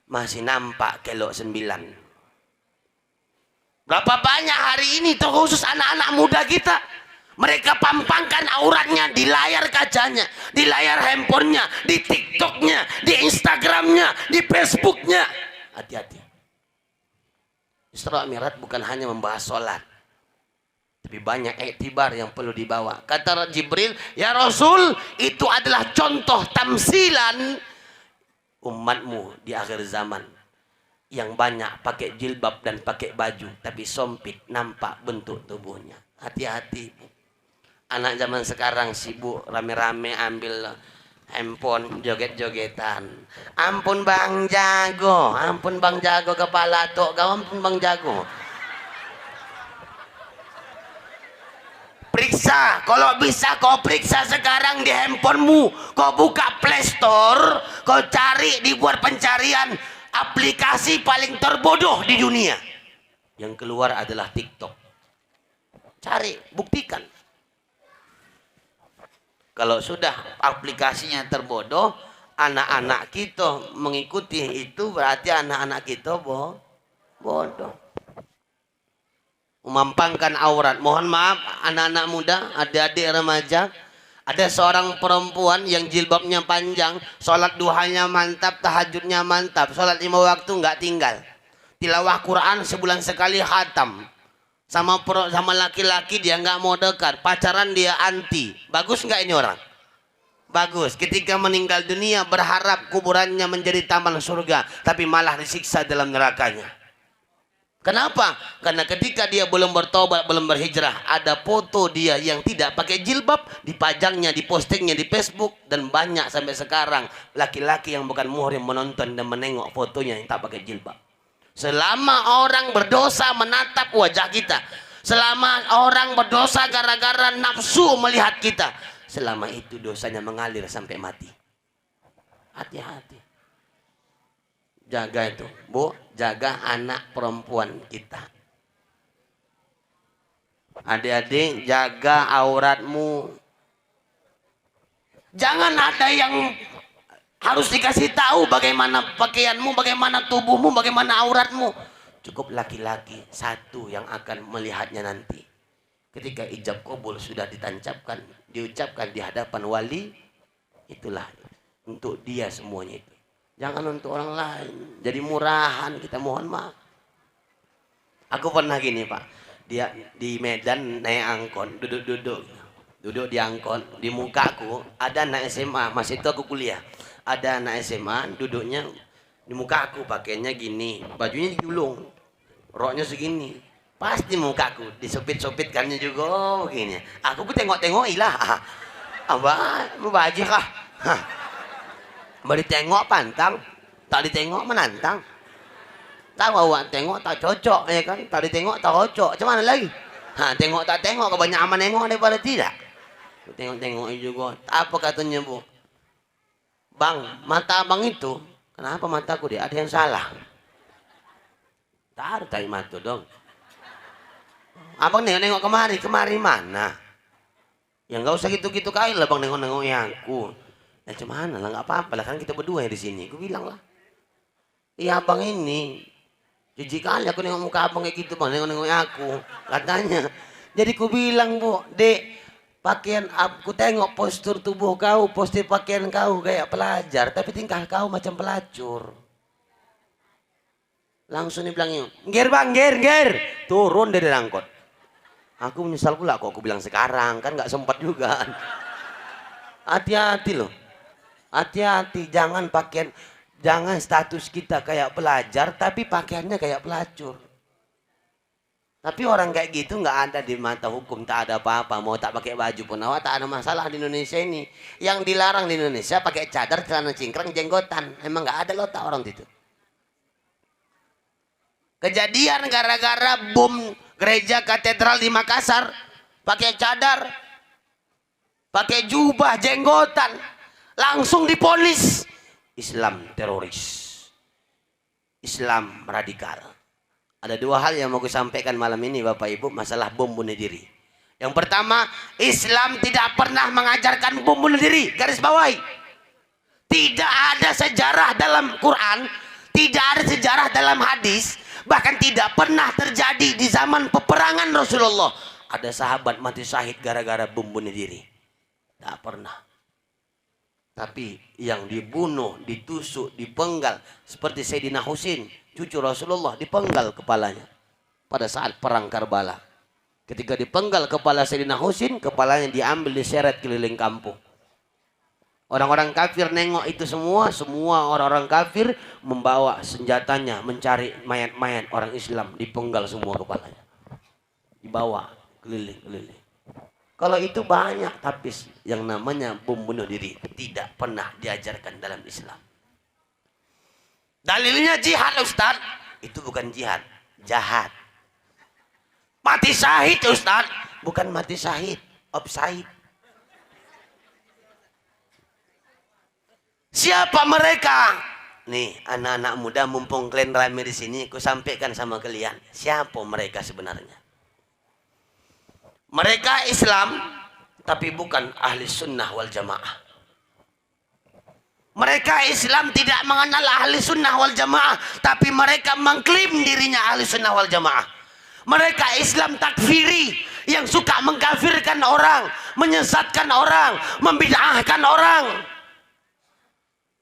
Masih nampak kelok 9. Berapa banyak hari ini terkhusus anak-anak muda kita, mereka pampangkan auratnya di layar kacanya, di layar handphonenya, di TikToknya, di Instagramnya, di Facebooknya. Hati-hati. Isra Mi'raj bukan hanya membahas sholat, tapi banyak iktibar yang perlu dibawa. Kata Jibril, ya Rasul, itu adalah contoh tamsilan umatmu di akhir zaman, yang banyak pakai jilbab dan pakai baju, tapi sempit nampak bentuk tubuhnya. Hati-hati. Anak zaman sekarang sibuk rame-rame ambil handphone, joget-jogetan. Ampun Bang Jago, ampun Bang Jago, kepala tok kau, ampun Bang Jago. Periksa, kalau bisa kau periksa sekarang di handphonemu. Kau buka Play Store, kau cari, dibuat pencarian aplikasi paling terbodoh di dunia. Yang keluar adalah TikTok. Cari, buktikan. Kalau sudah aplikasinya terbodoh, anak-anak kita mengikuti itu, berarti anak-anak kita bodoh. Memampangkan aurat. Mohon maaf anak-anak muda, adik-adik remaja, ada seorang perempuan yang jilbabnya panjang, sholat duhanya mantap, tahajudnya mantap, sholat 5 waktu nggak tinggal, tilawah Quran sebulan sekali khatam. Sama laki-laki dia nggak mau dekat, pacaran dia anti. Bagus nggak ini orang? Bagus. Ketika meninggal dunia berharap kuburannya menjadi taman surga, tapi malah disiksa dalam nerakanya. Kenapa? Karena ketika dia belum bertobat, belum berhijrah, ada foto dia yang tidak pakai jilbab, dipajangnya, dipostingnya di Facebook, dan banyak sampai sekarang laki-laki yang bukan muhrim menonton dan menengok fotonya yang tak pakai jilbab. Selama orang berdosa menatap wajah kita, selama orang berdosa gara-gara nafsu melihat kita, selama itu dosanya mengalir sampai mati. Hati-hati. Jaga itu, Bu, jaga anak perempuan kita. Adik-adik, jaga auratmu. Jangan ada yang harus dikasih tahu bagaimana pakaianmu, bagaimana tubuhmu, bagaimana auratmu. Cukup laki-laki satu yang akan melihatnya nanti. Ketika ijab qabul sudah ditancapkan, diucapkan di hadapan wali, itulah untuk dia semuanya itu. Jangan untuk orang lain. Jadi murahan, kita mohon maaf. Aku pernah gini Pak, dia di Medan naik angkot, duduk di angkot, di mukaku ada anak SMA, masih itu aku kuliah. Ada anak SMA duduknya di mukaku, pakainya gini, bajunya digulung, roknya segini, pasti mukaku disopit-sopitkannya juga begini. Aku pun tengok-tengok ilah, abah mau baju kah? Baru tengok pantang, tak ditengok menantang. Tahu awak tengok tak cocok ya kan, tak ditengok tak cocok. Macam mana lagi? Tengok tak tengok, kebanyakan menengok daripada tidak. Tengok-tengok juga. Apa katanya Bu? Bang, mata abang itu, kenapa mataku dia ada yang salah? Tak ada tarik mata dong. Abang nengok kemari mana? Ya nggak usah gitu-gitu kali lah bang, nengok aku. Ya cuman lah, nggak apa-apa lah, kan kita berdua ya di sini. Aku bilang lah, iya abang ini jijik kali aku nengok muka abang kayak gitu bang, nengok aku katanya. Jadi ku bilang Bu, dek, pakaian aku tengok postur tubuh kau, postur pakaian kau kayak pelajar, tapi tingkah kau macam pelacur. Langsung dibilangnya, ger bang, ger, turun dari angkot. Aku menyesal pula kok aku bilang sekarang, kan nggak sempat juga. Hati-hati loh. Hati-hati, jangan status kita kayak pelajar tapi pakaiannya kayak pelacur. Tapi orang kayak gitu nggak ada di mata hukum, tak ada apa-apa. Mau tak pakai baju pun awak tak ada masalah di Indonesia ini. Yang dilarang di Indonesia pakai cadar, celana cingkrang, jenggotan. Emang nggak ada loh tak orang itu. Kejadian gara-gara bom gereja katedral di Makassar, pakai cadar, pakai jubah, jenggotan, langsung diponis Islam teroris, Islam radikal. Ada dua hal yang mau aku sampaikan malam ini Bapak Ibu, masalah bom bunuh diri. Yang pertama, Islam tidak pernah mengajarkan bom bunuh diri. Garis bawahi, tidak ada sejarah dalam Quran, tidak ada sejarah dalam hadis, bahkan tidak pernah terjadi di zaman peperangan Rasulullah ada sahabat mati syahid gara-gara bom bunuh diri. Tak pernah. Tapi yang dibunuh, ditusuk, dipenggal seperti Sayyidina Husain, cucu Rasulullah, dipenggal kepalanya pada saat perang Karbala. Ketika dipenggal kepala Sayyidina Husain, kepalanya diambil, diseret keliling kampung. Orang-orang kafir nengok itu semua orang-orang kafir membawa senjatanya mencari mayat-mayat orang Islam, dipenggal semua kepalanya, dibawa keliling-keliling. Kalau itu banyak, tapi yang namanya bom bunuh diri tidak pernah diajarkan dalam Islam. Dalilnya jihad Ustaz, itu bukan jihad, jahat. Mati syahid Ustaz, bukan mati syahid, offside. Siapa mereka? Nih anak-anak muda, mumpung kalian ramai di sini, aku sampaikan sama kalian, siapa mereka sebenarnya? Mereka Islam, tapi bukan ahli sunnah wal jamaah. Mereka Islam tidak mengenal ahli sunnah wal jamaah, tapi mereka mengklaim dirinya ahli sunnah wal jamaah. Mereka Islam takfiri, yang suka mengkafirkan orang, menyesatkan orang, membid'ahkan orang.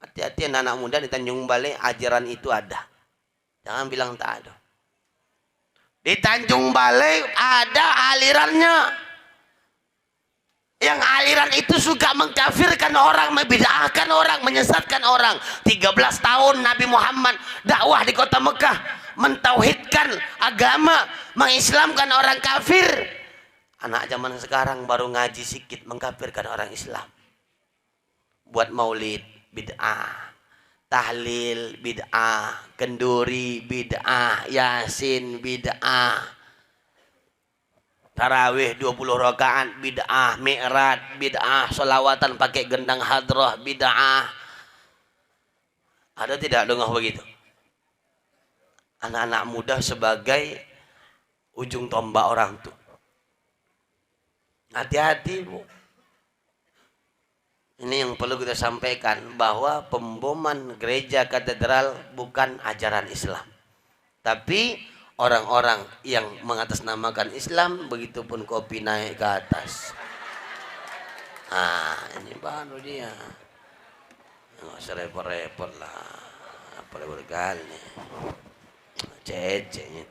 Hati-hati anak-anak muda di Tanjung Balai, ajaran itu ada. Jangan bilang tak ada. Di Tanjung Balai ada alirannya. Yang aliran itu suka mengkafirkan orang, membid'ahkan orang, menyesatkan orang. 13 tahun Nabi Muhammad dakwah di kota Mekah. mentauhidkan agama, mengislamkan orang kafir. Anak zaman sekarang baru ngaji sikit mengkafirkan orang Islam. Buat maulid bid'ah, tahlil bid'ah, kenduri bid'ah, yasin bid'ah, tarawih 20 rakaat bid'ah, mi'raj bid'ah, solawatan pakai gendang hadrah bid'ah. Ada tidak dengar begitu? Anak-anak muda sebagai ujung tombak orang tuh. Hati-hati, Bu. Ini yang perlu kita sampaikan, bahwa pemboman gereja katedral bukan ajaran Islam. Tapi orang-orang yang mengatasnamakan Islam, begitupun kopi naik ke atas. Ini baru dia. Nggak usah repot-repot lah. Apa berkali. Ceceknya.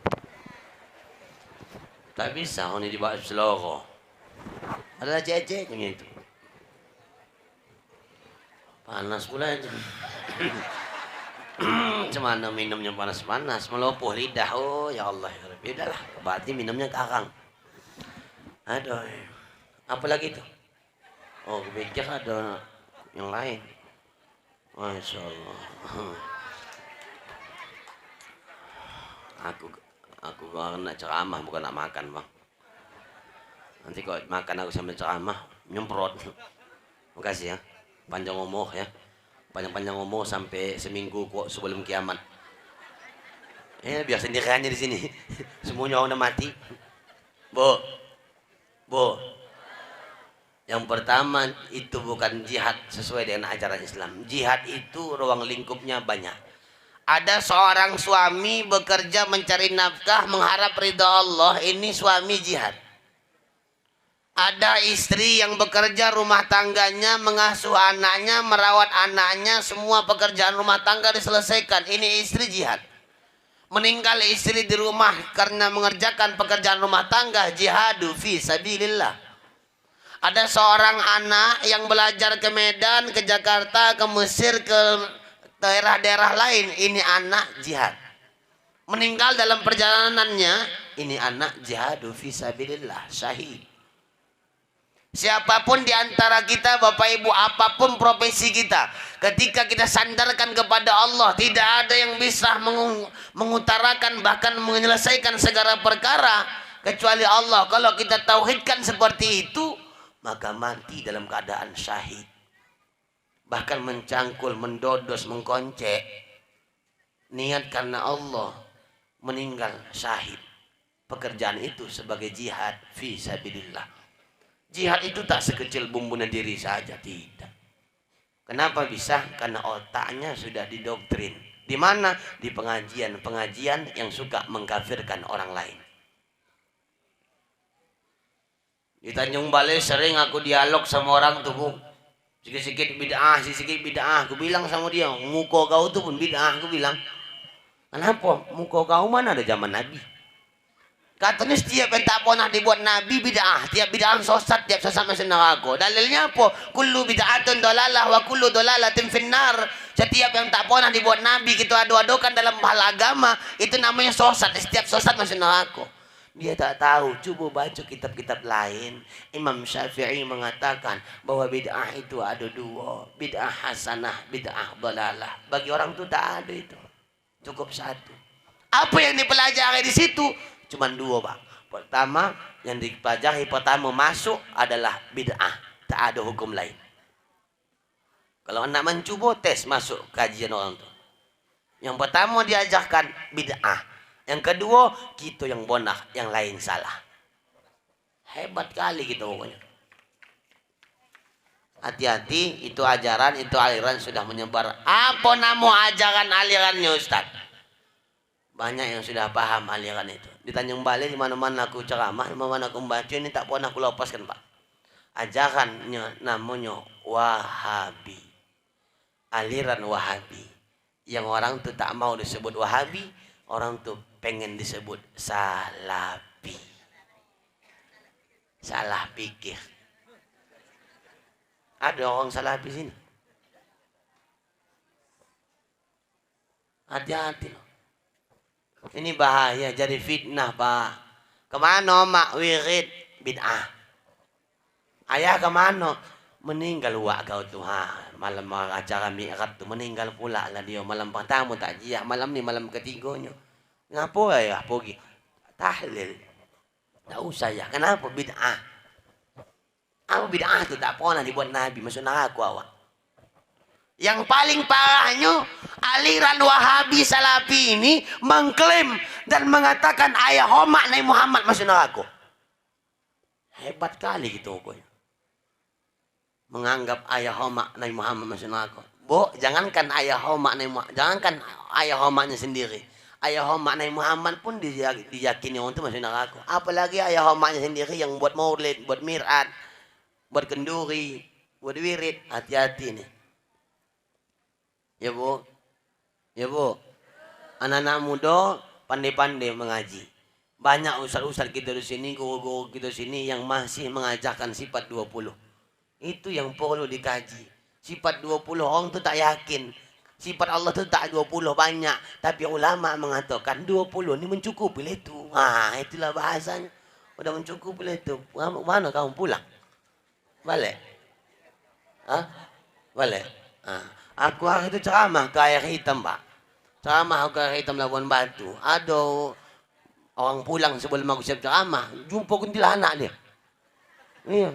Tak bisa ini dibawa seloro. Adalah ceceknya itu. Panas pula itu. Cemana minumnya panas-panas, melopoh lidah. Oh ya Allah ya Rabbi. Udahlah, berarti minumnya kakang. Aduh. Apa lagi itu? Oh, pikir ada yang lain. Masya Allah. Aku nak ceramah bukan nak makan, Bang. Nanti kalau makan aku sambil ceramah nyemprot. Makasih ya. Panjang umur ya. Panjang-panjang umur sampai seminggu kok sebelum kiamat. Biar sendiriannya di sini. Semuanya udah mati. Bu. Yang pertama itu bukan jihad sesuai dengan ajaran Islam. Jihad itu ruang lingkupnya banyak. Ada seorang suami bekerja mencari nafkah mengharap ridha Allah, ini suami jihad. Ada istri yang bekerja rumah tangganya, mengasuh anaknya, merawat anaknya, semua pekerjaan rumah tangga diselesaikan. Ini istri jihad. Meninggal istri di rumah karena mengerjakan pekerjaan rumah tangga, jihadu fi sabilillah. Ada seorang anak yang belajar ke Medan, ke Jakarta, ke Mesir, ke daerah-daerah lain. Ini anak jihad. Meninggal dalam perjalanannya, ini anak jihadu fi sabilillah, syahid. Siapapun di antara kita, Bapak Ibu, apapun profesi kita, ketika kita sandarkan kepada Allah, tidak ada yang bisa mengutarakan bahkan menyelesaikan segala perkara kecuali Allah. Kalau kita tauhidkan seperti itu, maka mati dalam keadaan syahid. Bahkan mencangkul, mendodos, mengkoncek, niat karena Allah, meninggal syahid. Pekerjaan itu sebagai jihad fi sabilillah. Jihad itu tak sekecil bunuh diri saja, tidak. Kenapa bisa? Karena otaknya sudah didoktrin. Di mana? Di pengajian-pengajian yang suka mengkafirkan orang lain. Di Tanjung Balai sering aku dialog sama orang tuh, Bu. Sikit-sikit bid'ah, sikit bid'ah. Aku bilang sama dia, muka kau tuh pun bid'ah. Aku bilang, kenapa? Muka kau mana ada zaman Nabi? Katanya setiap yang tak pernah dibuat Nabi bid'ah, tiap bid'ah sesat, tiap sesat masuk neraka. Dalilnya apa? Kullu bid'atun dalalah wa kullu dalalatin finnar. Setiap yang tak pernah dibuat Nabi kita adu-adukan dalam hal agama, itu namanya sesat. Setiap sesat masuk neraka. Dia tak tahu. Coba baca kitab-kitab lain. Imam Syafi'i mengatakan bahwa bid'ah itu ada dua, bid'ah hasanah, bid'ah dalalah. Bagi orang itu tak ada itu, cukup satu. Apa yang dipelajari di situ? Cuman dua, Pak. Pertama yang dipelajari pertama masuk adalah bid'ah, tak ada hukum lain. Kalau anak mencoba tes masuk kajian orang tu. Yang pertama diajarkan bid'ah. Yang kedua kita yang benar, yang lain salah. Hebat kali kita pokoknya. Hati-hati, itu ajaran, itu aliran sudah menyebar. Apa nama ajaran alirannya, Ustaz? Banyak yang sudah paham aliran itu. Di Tanjung Balai, di mana-mana aku ceramah, di mana-mana aku membaca, ini tak pernah aku lepaskan, Pak. Ajarannya namanya Wahabi. Aliran Wahabi. Yang orang tuh tak mau disebut Wahabi, orang tuh pengen disebut Salafi. Salah pikir. Ada orang Salafi sini. Hati-hati loh. Ini bahaya, jadi fitnah Pak. Kemana mak wirid bid'ah? Ayah kemana? Meninggal wak kau tuh malam acara mi'raj tuh meninggal pula lah dia malam pertama takziah, malam ni malam ketiganya. Ngapa ya pergi tahlil? Tak usah ya. Kenapa bid'ah? Apa bid'ah tu tak pernah dibuat Nabi, masuk neraka awak. Yang paling parahnya aliran Wahabi Salafi ini mengklaim dan mengatakan ayah homak Nabi Muhammad masuk neraka. Hebat kali gitu pokoknya. Menganggap ayah homak Nabi Muhammad masuk neraka. Bu, jangankan ayah homak Nabi Muhammad, jangankan ayah homaknya sendiri. Ayah homak Nabi Muhammad pun diyakini orang itu masuk neraka. Apalagi ayah homaknya sendiri yang buat maulid, buat mi'raj, buat kenduri, buat wirid. Hati-hati nih. Ya Bu, ya Bu, anak-anak muda pandai-pandai mengaji. Banyak ustaz-ustaz kita di sini, guru-guru kita di sini yang masih mengajarkan sifat 20. Itu yang perlu dikaji. Sifat 20 orang tu tak yakin. Sifat Allah tu tak 20 banyak. Tapi ulama mengatakan 20 ni mencukupi itu. Itulah bahasanya. Udah mencukupi itu. Mana kamu pulang? Balik? Balik? Aku hari itu ceramah ke air hitam Pak. Ceramah ke air hitam Labuan Batu. Ada orang pulang sebelum aku siap ceramah. Jumpa kuntilanak dia. Iya.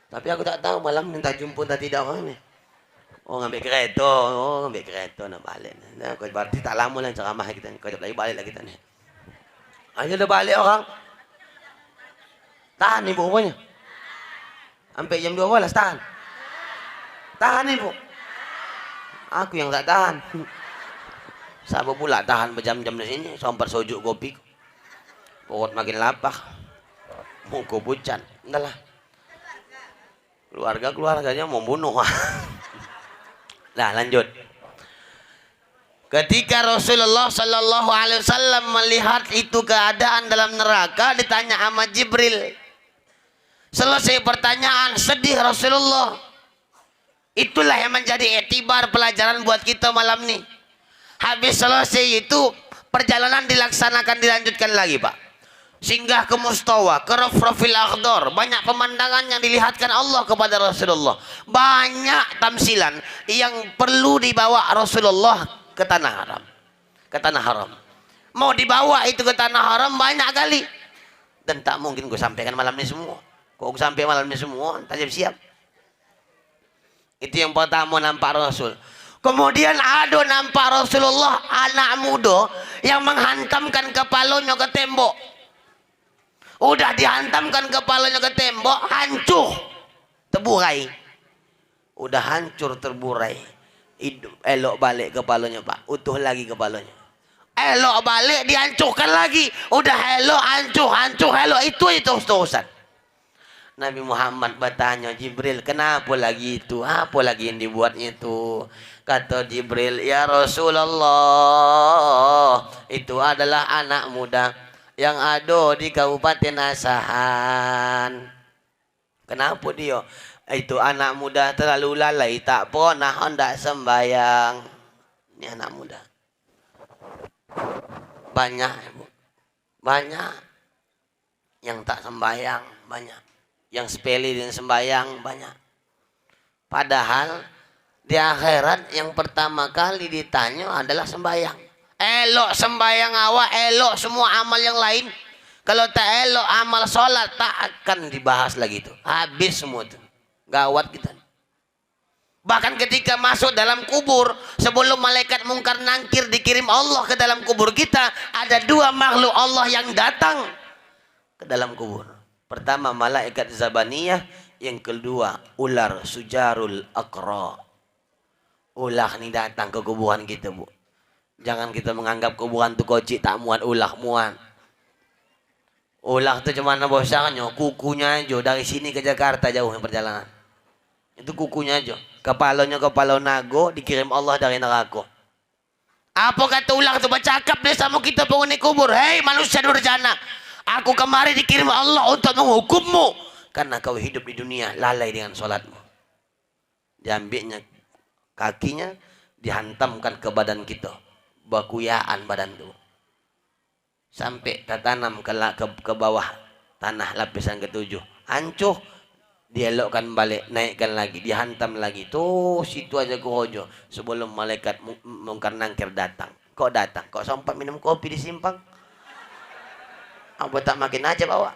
Tapi aku tak tahu malam minta jumpa tak tidak orang ni. Oh ngambil kereta. Nak balik. Nah, kau berarti tak lama lah ceramah kita ni. Kau dah balik lah kita ni. Ayo dah balik orang. Tahan ni Bu rupanya. Sampai jam 12 tahan. Tahan ni Bu. Aku yang tak tahan. Siapa pula tahan berjam-jam di sini sampai sojuk kopi. Perut makin lapar. Muka pucat. Entahlah. Keluarganya mau bunuh. Nah, lanjut. Ketika Rasulullah Sallallahu Alaihi Wasallam melihat itu keadaan dalam neraka, ditanya sama Jibril. Selesai pertanyaan, sedih Rasulullah. Itulah yang menjadi etibar pelajaran buat kita malam ini. Habis selesai itu perjalanan dilanjutkan lagi Pak. Singgah ke Mustawa, ke Rafrafil Akhdar. Banyak pemandangan yang dilihatkan Allah kepada Rasulullah. Banyak tamsilan yang perlu dibawa Rasulullah ke tanah haram. Ke tanah haram. Mau dibawa itu ke tanah haram banyak kali. Dan tak mungkin gue sampaikan malam ini semua. Kok gue sampai malam ini semua, tak siap. Itu yang pertama nampak Rasul. Kemudian ada nampak Rasulullah anak muda yang menghantamkan kepalanya ke tembok. Udah dihantamkan kepalanya ke tembok, hancur, terburai. Udah hancur terburai. Elok balik kepalanya Pak, utuh lagi kepalanya. Elok balik dihancurkan lagi. Udah elok hancur elok. Itu Ustaz. Nabi Muhammad bertanya Jibril, kenapa lagi itu? Apa lagi yang dibuatnya itu? Kata Jibril, ya Rasulullah, itu adalah anak muda yang ada di Kabupaten Asahan. Kenapa dia? Itu anak muda terlalu lalai, tak pernah hendak sembayang. Ini anak muda. Banyak, Ibu. Banyak yang tak sembayang, banyak. Yang sepele dan sembayang banyak. Padahal di akhirat yang pertama kali ditanya adalah sembayang. Elok sembayang awak, elok semua amal yang lain. Kalau tak elok amal sholat tak akan dibahas lagi itu. Habis semua itu. Gawat kita. Bahkan ketika masuk dalam kubur, sebelum malaikat mungkar nangkir dikirim Allah ke dalam kubur kita, ada dua makhluk Allah yang datang ke dalam kubur. Pertama malaikat Zabaniyah, yang kedua ular Sujarul Aqra. Ulah ni datang ke kuburan kita, Bu. Jangan kita menganggap kuburan tu kocik tak muat ulah, muat. Ulah tu cuma bosanya, kukunya aja dari sini ke Jakarta jauh yang perjalanan. Itu kukunya aja. Kepalanya kepala nago dikirim Allah dari neraka. Apa kata ulah tu bercakap dia sama kita penghuni kubur. Hei manusia durjana, aku kemari dikirim Allah untuk menghukummu karena kau hidup di dunia lalai dengan sholatmu. Diambilnya kakinya, dihantamkan ke badan kita, bakuyaan badan itu. sampai tertanam ke bawah tanah lapisan ketujuh, hancur, dielokkan balik, naikkan lagi, dihantam lagi, tuh situ aja Kurojo sebelum malaikat mungkar nangkir datang. Kok datang? Kok sempat minum kopi di simpang? Apa tak makin ajab awak?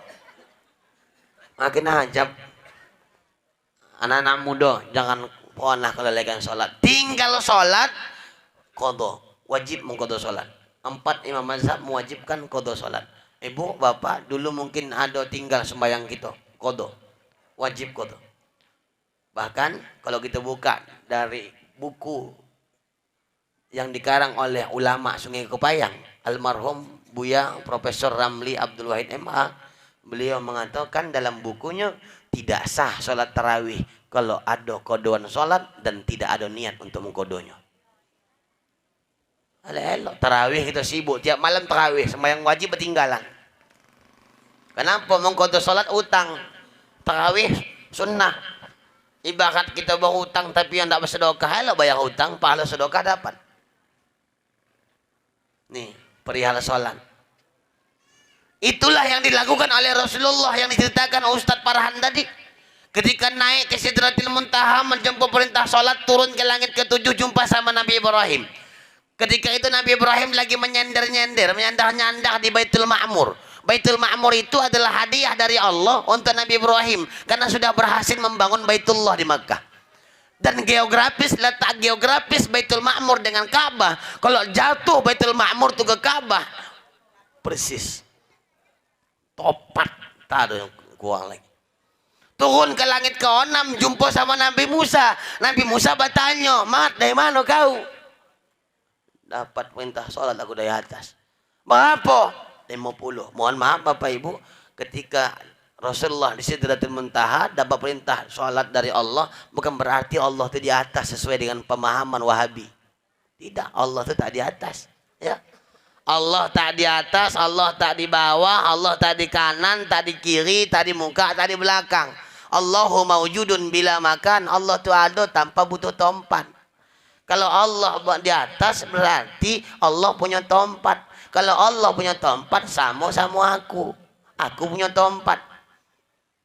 Makin ajab. Anak-anak muda jangan pernah kelelekan sholat. Tinggal sholat qadha, wajib mengqadha sholat. 4 imam mazhab mewajibkan qadha sholat. Ibu bapak dulu mungkin ada tinggal sembahyang kita qadha, wajib qadha. Bahkan kalau kita buka dari buku yang dikarang oleh ulama Sungai Kepayang, almarhum Buya Profesor Ramli Abdul Wahid MA, beliau mengatakan dalam bukunya tidak sah sholat tarawih kalau ada kodoan sholat dan tidak ada niat untuk mengkodonya. Elok tarawih kita sibuk tiap malam tarawih, sembahyang wajib ketinggalan. Kenapa mengkodo sholat utang? Tarawih sunnah. Ibarat kita berhutang tapi yang tidak bersedekah, elok bayar hutang, pahala sedekah dapat. Nih perihal sholat. Itulah yang dilakukan oleh Rasulullah yang diceritakan Ustadz Farhan tadi. Ketika naik ke Sidratil Muntaha menjemput perintah sholat, turun ke langit ke-7 jumpa sama Nabi Ibrahim. Ketika itu Nabi Ibrahim lagi menyandar-nyandar di Baitul Ma'mur. Baitul Ma'mur itu adalah hadiah dari Allah untuk Nabi Ibrahim karena sudah berhasil membangun Baitullah di Makkah. Dan geografis, letak geografis Baitul Ma'mur dengan Ka'bah, kalau jatuh Baitul Ma'mur itu ke Ka'bah persis topat, tak ada yang kurang lagi. Turun ke langit ke-6 jumpa sama Nabi Musa. Nabi Musa bertanya, "Mat, dari mana kau?" "Dapat perintah sholat aku dari atas." "Berapa?" 50. Mohon maaf Bapak Ibu, ketika Rasulullah di Sidratul Muntaha dapat perintah sholat dari Allah, bukan berarti Allah itu di atas sesuai dengan pemahaman Wahabi. Tidak, Allah itu tak di atas. Ya, Allah tak di atas, Allah tak di bawah, Allah tak di kanan, tak di kiri, tak di muka, tak di belakang. Allahu mawjudun bila makan. Allah itu ada tanpa butuh tempat. Kalau Allah di atas berarti Allah punya tempat. Kalau Allah punya tempat sama aku punya tempat.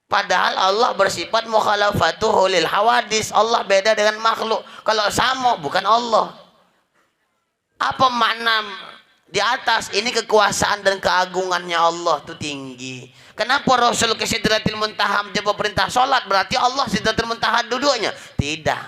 Padahal Allah bersifat mukhalafatuhu lil hawadis. Allah beda dengan makhluk. Kalau sama bukan Allah. Apa makna di atas? Ini kekuasaan dan keagungannya Allah itu tinggi. Kenapa Rasul ke Sidratil Muntaha menjawab perintah sholat? Berarti Allah Sidratil Muntaha duduknya? Tidak.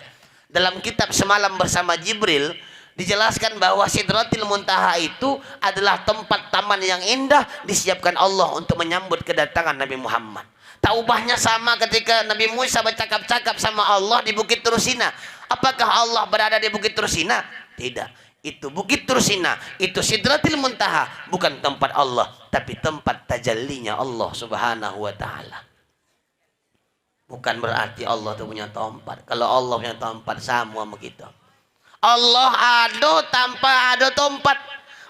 Dalam kitab Semalam Bersama Jibril dijelaskan bahwa Sidratil Muntaha itu adalah tempat taman yang indah disiapkan Allah untuk menyambut kedatangan Nabi Muhammad. Taubahnya sama ketika Nabi Musa bercakap-cakap sama Allah di Bukit Tursina. Apakah Allah berada di Bukit Tursina? Tidak. Itu Bukit Tursina, itu Sidratil Muntaha, bukan tempat Allah, tapi tempat tajallinya Allah Subhanahu wa ta'ala. Bukan berarti Allah itu punya tempat. Kalau Allah punya tempat sama sama kita. Allah ada tanpa ada tempat.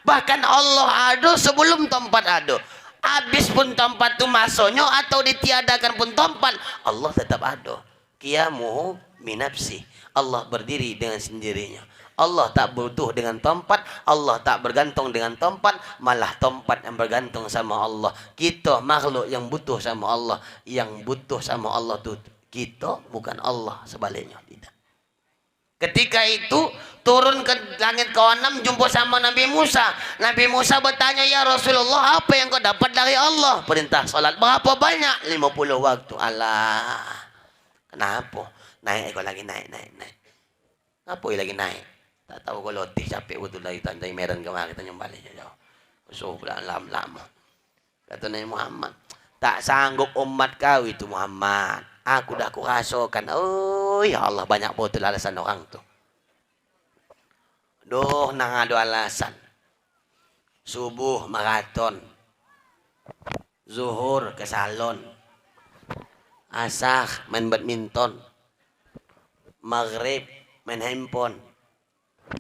Bahkan Allah ada sebelum tempat ada. Habis pun tempat itu masuknya atau ditiadakan pun tempat, Allah tetap ada. Qiyamuhu binafsi. Allah berdiri dengan sendirinya. Allah tak butuh dengan tempat, Allah tak bergantung dengan tempat, malah tempat yang bergantung sama Allah. Kita makhluk yang butuh sama Allah, yang butuh sama Allah itu kita, bukan Allah, sebaliknya tidak. Ketika itu turun ke langit ke-6 jumpa sama Nabi Musa. Nabi Musa bertanya, "Ya Rasulullah, apa yang kau dapat dari Allah?" "Perintah salat." "Berapa banyak?" 50 waktu. "Alah, kenapa? Naik kau lagi naik. Apa lagi naik? Tak tahu kau lotih capek betul dari Tanjung Medan kemarin kita balik jauh. So lama. Kata Nabi Muhammad, "Tak sanggup umat kau itu Muhammad. Aku dah kurasakan." Oh ya Allah, banyak betul alasan orang tu. Duh, nang ada alasan. Subuh maraton, zuhur ke salon, asar main badminton, maghrib main handphone,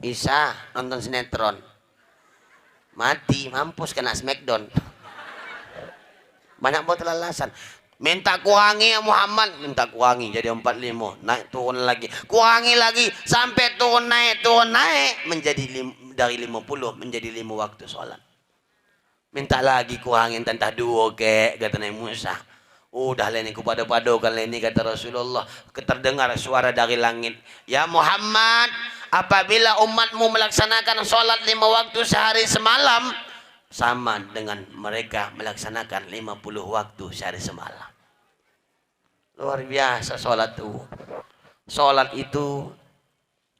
isya nonton sinetron, mati mampus kena smackdown. Banyak betul alasan. Minta kurangi ya Muhammad, minta kurangi jadi 45, naik turun lagi, kurangi lagi sampai turun naik menjadi dari 50 menjadi 5 waktu sholat. Minta lagi kuangin tantah duo ke, kata Nabi Musa. Udah leni ku pada-padokan leni, kata Rasulullah. Keterdengar suara dari langit. Ya Muhammad, apabila umatmu melaksanakan sholat 5 waktu sehari semalam, sama dengan mereka melaksanakan 50 waktu sehari semalam. Luar biasa sholat itu. Sholat itu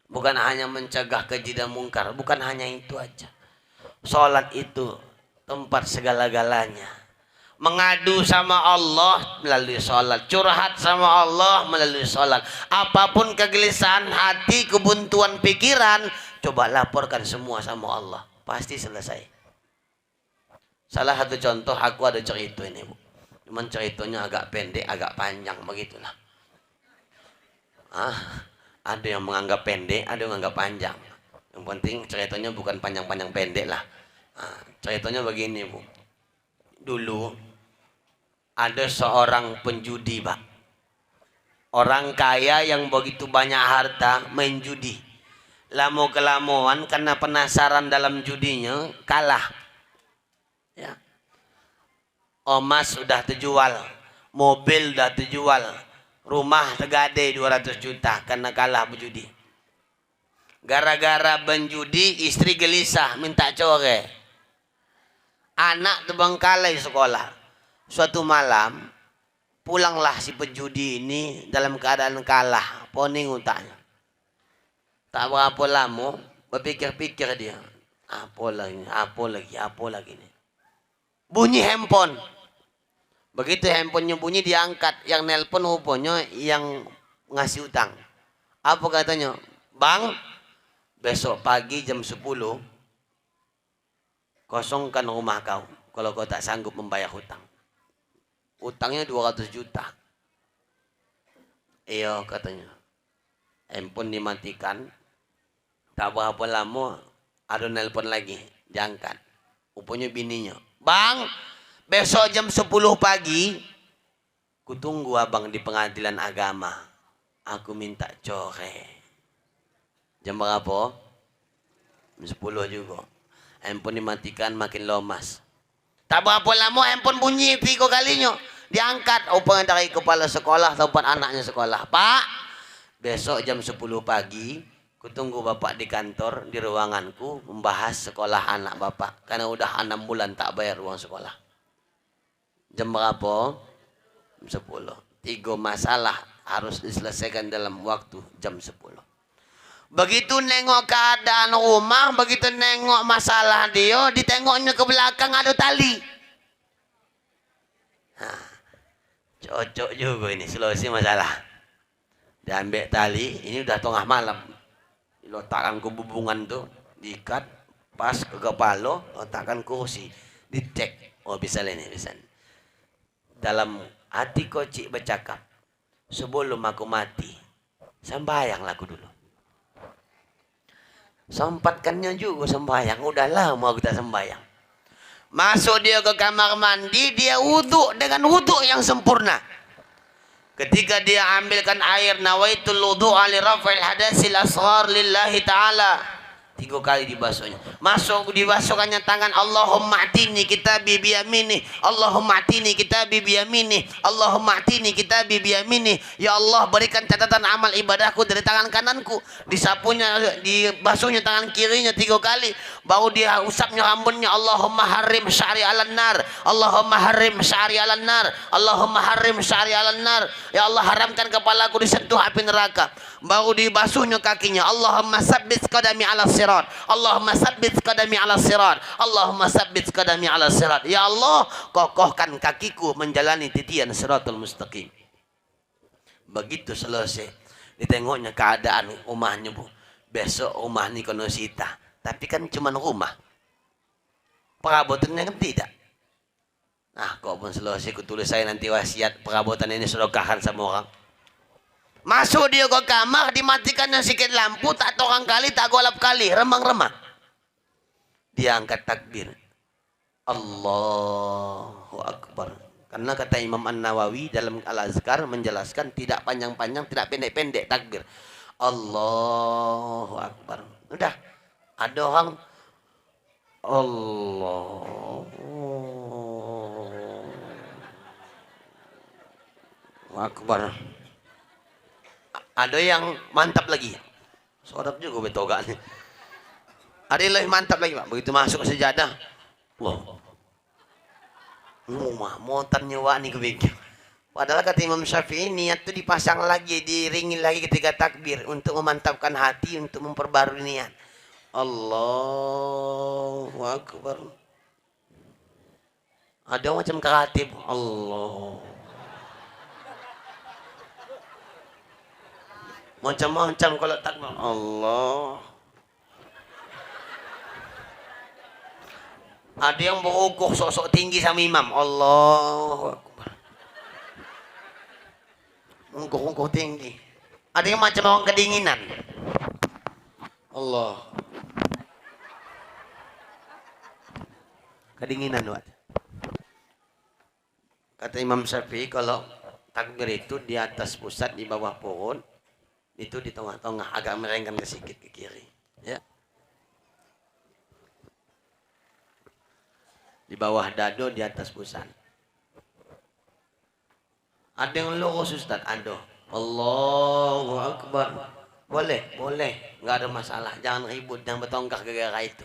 bukan hanya mencegah keji dan mungkar, bukan hanya itu aja. Sholat itu tempat segala-galanya. Mengadu sama Allah melalui sholat, curhat sama Allah melalui sholat. Apapun kegelisahan hati, kebuntuan pikiran, coba laporkan semua sama Allah, pasti selesai. Salah satu contoh, aku ada cerita ini Bu, cuman ceritanya agak pendek, agak panjang begitulah. Ada yang menganggap pendek, ada yang menganggap panjang. Yang penting ceritanya bukan panjang-panjang pendek lah. Ceritanya begini Bu, dulu ada seorang penjudi Pak, orang kaya yang begitu banyak harta, main judi. Lama kelamaan karena penasaran dalam judinya, kalah ya. Emas sudah terjual, mobil sudah terjual, rumah tergadai 200 juta karena kalah berjudi. Gara-gara berjudi istri gelisah minta core, anak terbengkalai sekolah. Suatu malam pulanglah si penjudi ini dalam keadaan kalah, poning utangnya. Tak berapa lama berpikir-pikir dia, apa lagi nih. Bunyi handphone. Begitu handphonenya bunyi, diangkat. Yang nelpon rupanya yang ngasih utang. Apa katanya? Bang, besok pagi jam 10 kosongkan rumah kau kalau kau tak sanggup membayar hutang. Utangnya 200 juta. Iya katanya. Handphone dimatikan. Tak berapa lama ada nelpon lagi, diangkat. Rupanya bininya. Bang, besok jam 10 pagi kutunggu abang di pengadilan agama. Aku minta core. Jam berapa? Jam 10 juga. Handphone dimatikan, makin lomas. Tak berapa lama handphone bunyi 3 kalinya. Diangkat, upang dari kepala sekolah, tempat anaknya sekolah. Pak, besok jam 10 pagi kutunggu bapak di kantor, di ruanganku, membahas sekolah anak bapak. Karena udah 6 bulan tak bayar uang sekolah. Jam berapa? Jam 10. 3 masalah harus diselesaikan dalam waktu jam 10. Begitu nengok keadaan rumah, begitu nengok masalah dia, ditengoknya ke belakang ada tali. Cocok juga ini solusi masalah. Diambil tali, ini udah tengah malam. Diletakkan ke bubungan tuh, diikat pas ke kepala, letakkan kursi, dicek. Oh bisa ini, bisa. Dalam hati kocik bercakap, sebelum aku mati, sembahyanglah aku dulu. Sempatkannya juga sembahyang. Udah lama aku tak sembahyang. Masuk dia ke kamar mandi, dia wudhu dengan wudhu yang sempurna. Ketika dia ambilkan air, nawaitul wudhu'a li raf'il hadasil asghar lillahi ta'ala. 3 kali dibasuhnya. Masuk dibasuhkannya tangan. Allahumma atini kitabi biyamini. Allahumma atini kitabi biyamini. Allahumma atini kitabi biyamini. Ya Allah, berikan catatan amal ibadahku dari tangan kananku. Disapunya, dibasuhnya tangan kirinya 3 kali. Baru dia usapnya rambutnya. Allahumma harim sya'ri alan nar. Allahumma harim sya'ri alan nar. Allahumma harim sya'ri alan nar. Ya Allah, haramkan kepalaku disentuh api neraka. Baru dibasuhnya kakinya. Allahumma sabbit qadami ala sirat. Allahumma sabbit qadami ala sirat. Allahumma sabbit qadami ala sirat. Ya Allah, kokohkan kakiku menjalani titian siratul mustaqim. Begitu selesai, ditengoknya keadaan rumahnya Bu. Besok rumah ini kono sita. Tapi kan cuma rumah, perabotannya kan tidak. Nah, kok pun selesai, kutulis saya nanti wasiat perabotan ini sedekahkan sama orang. Masuk dia ke kamar, dimatikan yang sikit lampu, tak torang kali, tak golap kali, remang-remang. Dia angkat takbir. Allahu Akbar. Karena kata Imam An-Nawawi dalam Al-Azkar menjelaskan tidak panjang-panjang, tidak pendek-pendek takbir. Allahu Akbar. Udah. Ada orang Allahu Akbar. Ada yang mantap lagi. Sodap juga betoga nih. Ada yang lebih mantap lagi, Pak. Begitu masuk ke sejadah. Loh. Mah motor nyewa nih kebikir. Padahal kata Imam Syafi'i niat itu dipasang lagi, diiringi lagi ketika takbir untuk memantapkan hati, untuk memperbarui niat. Allahu Akbar. Ada macam khatib. Allah. Macam-macam kalau takbir. Allah. Ada yang berukuk sok-sok tinggi sama imam. Allahu Akbar. Ungkuh-ungkuh tinggi. Ada yang macam orang kedinginan. Allah. Kedinginan, Pak. Kata Imam Syafi'i kalau takbir itu di atas pusat, di bawah pohon, itu di tengah-tengah, agak merengkan ke sedikit ke kiri. Ya. Di bawah dado, di atas pusat. Ada yang lurus Ustaz, ada. Allahu Akbar. Boleh, boleh, nggak ada masalah. Jangan ribut, jangan bertongkar gara-gara itu.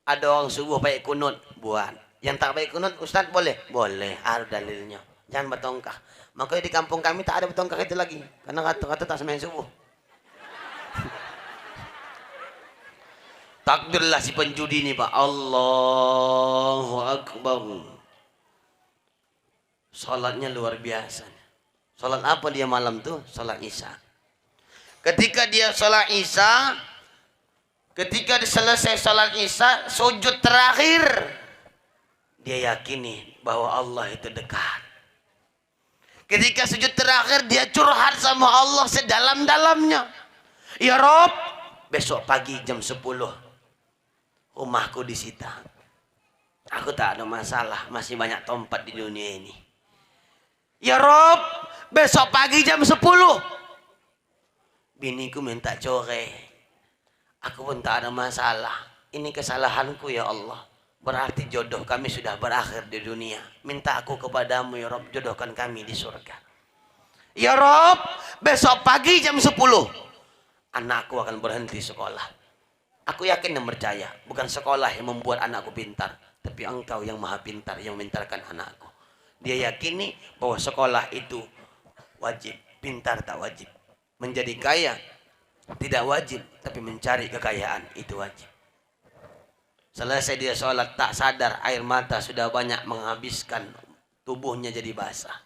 Ada orang subuh baik kunut, buat. Yang tak baik kunut, Ustaz boleh? Boleh, ada dalilnya. Jangan bertongkar. Makanya di kampung kami tak ada bertongkar itu lagi. Karena kata-kata tak semain subuh. Takbirlah si penjudi ini, Pak. Allahu Akbar. Salatnya luar biasa. Salat apa dia malam tuh? Salat Isya. Ketika dia salat Isya, ketika selesai salat Isya, sujud terakhir, dia yakini bahwa Allah itu dekat. Ketika sujud terakhir, dia curhat sama Allah sedalam-dalamnya. Ya Rob, besok pagi jam 10 rumahku disita. Aku tak ada masalah, masih banyak tempat di dunia ini. Ya Rob, besok pagi jam 10 biniku minta cerai. Aku pun tak ada masalah. Ini kesalahanku ya Allah. Berarti jodoh kami sudah berakhir di dunia. Minta aku kepadamu ya Rob, jodohkan kami di surga. Ya Rob, besok pagi jam 10 anakku akan berhenti sekolah. Aku yakin dan percaya, bukan sekolah yang membuat anakku pintar, tapi Engkau yang maha pintar yang memintarkan anakku. Dia yakini bahwa sekolah itu wajib, pintar tak wajib. Menjadi kaya tidak wajib, tapi mencari kekayaan itu wajib. Selesai dia sholat, tak sadar air mata sudah banyak menghabiskan tubuhnya jadi basah.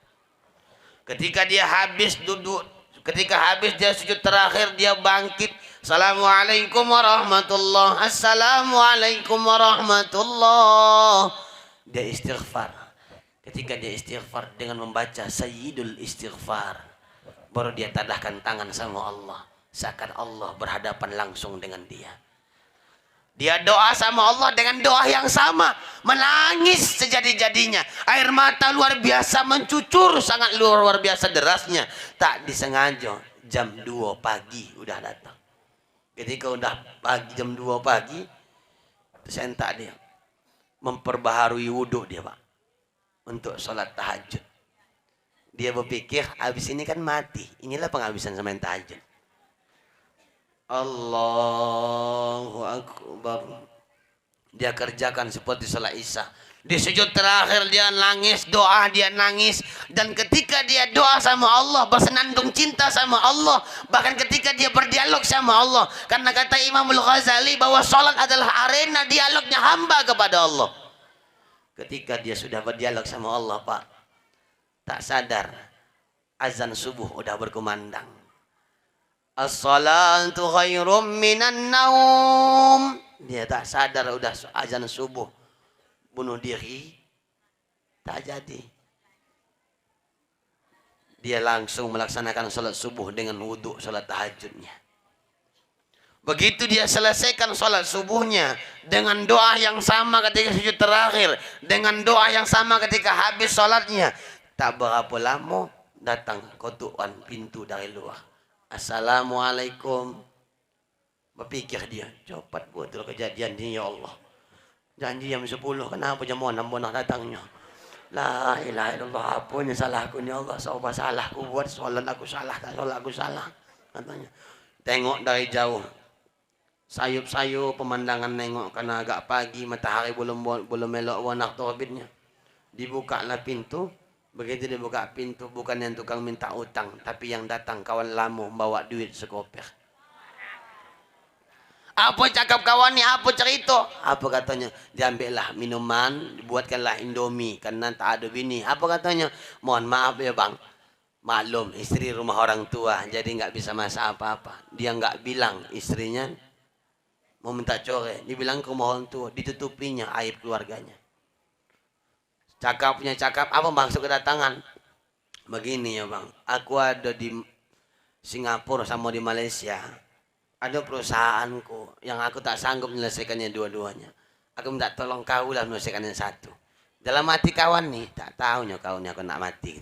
Ketika dia habis duduk, ketika habis dia sujud terakhir, dia bangkit. Assalamualaikum warahmatullahi. Assalamualaikum warahmatullahi. Dia istighfar. Ketika dia istighfar dengan membaca Sayyidul Istighfar, baru dia tadahkan tangan sama Allah, seakan Allah berhadapan langsung dengan dia. Dia doa sama Allah dengan doa yang sama, menangis sejadi-jadinya. Air mata luar biasa mencucur, sangat luar biasa derasnya. Tak disengaja jam 2 pagi udah datang. Ketika udah pagi jam 2 pagi, sentak dia memperbaharui wudhu dia, Pak, untuk sholat tahajud. Dia berpikir habis ini kan mati, inilah penghabisan semain tahajud. Allahu Akbar. Dia kerjakan seperti sholat Isya. Di sujud terakhir dia nangis, doa dia nangis. Dan ketika dia doa sama Allah, bersenandung cinta sama Allah, bahkan ketika dia berdialog sama Allah, karena kata Imamul Ghazali bahwa sholat adalah arena dialognya hamba kepada Allah. Ketika dia sudah berdialog sama Allah, Pak, tak sadar azan subuh udah berkumandang. As-salatu khairum minan naum. Dia tak sadar udah azan subuh. Bunuh diri tak jadi. Dia langsung melaksanakan sholat subuh dengan wudhu sholat tahajudnya. Begitu dia selesaikan sholat subuhnya dengan doa yang sama ketika sujud terakhir, dengan doa yang sama ketika habis sholatnya, tak berapa lama datang ketukan pintu dari luar. Assalamualaikum. Berpikir dia, cepat betul kejadian ini ya Allah. Janji jam 10, kenapa jam 6 datangnya? La ilaha illallah, apanya salahku ni Allah, apa salahku buat solat aku salah, tak solat aku salah, katanya. Tengok dari jauh, sayup-sayup pemandangan, nengok karena agak pagi, matahari belum melok wanak terbitnya. Dibukalah pintu, begitu dibuka pintu bukan yang tukang minta utang, tapi yang datang kawan lama bawa duit sekoper. Apa cakap kawan ni, apa cerita? Apa katanya? Diambillah minuman, dibuatkanlah Indomie karena tak ada bini. Apa katanya? Mohon maaf ya bang, maklum istri rumah orang tua, jadi nggak bisa masak apa-apa. Dia nggak bilang istrinya mau minta core, dibilang ke rumah orang tua, ditutupinya aib keluarganya. Cakapnya cakap, apa maksud kedatangan? Begini ya bang, aku ada di Singapura sama di Malaysia. Ada perusahaanku yang aku tak sanggup menyelesaikannya dua-duanya. Aku minta tolong kau lah menyelesaikan yang satu. Dalam hati kawan nih, tak tahunya kau nih aku nak mati.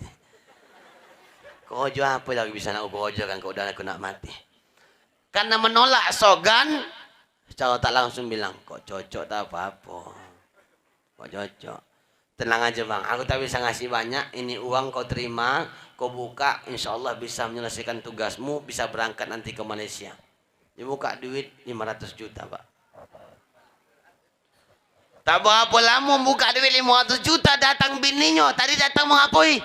Kojo apa lagi bisa nak kojo kan kau udah aku nak mati. Karena menolak sogan, secara tak langsung bilang, kok cocok tak apa-apa. Kok cocok. Tenang aja bang, aku tak bisa ngasih banyak. Ini uang kau terima, kau buka, insya Allah bisa menyelesaikan tugasmu, bisa berangkat nanti ke Malaysia. Dibuka duit 500 juta pak. Tak berapa lama buka duit 500 juta, datang bininya. Tadi datang mengapoi?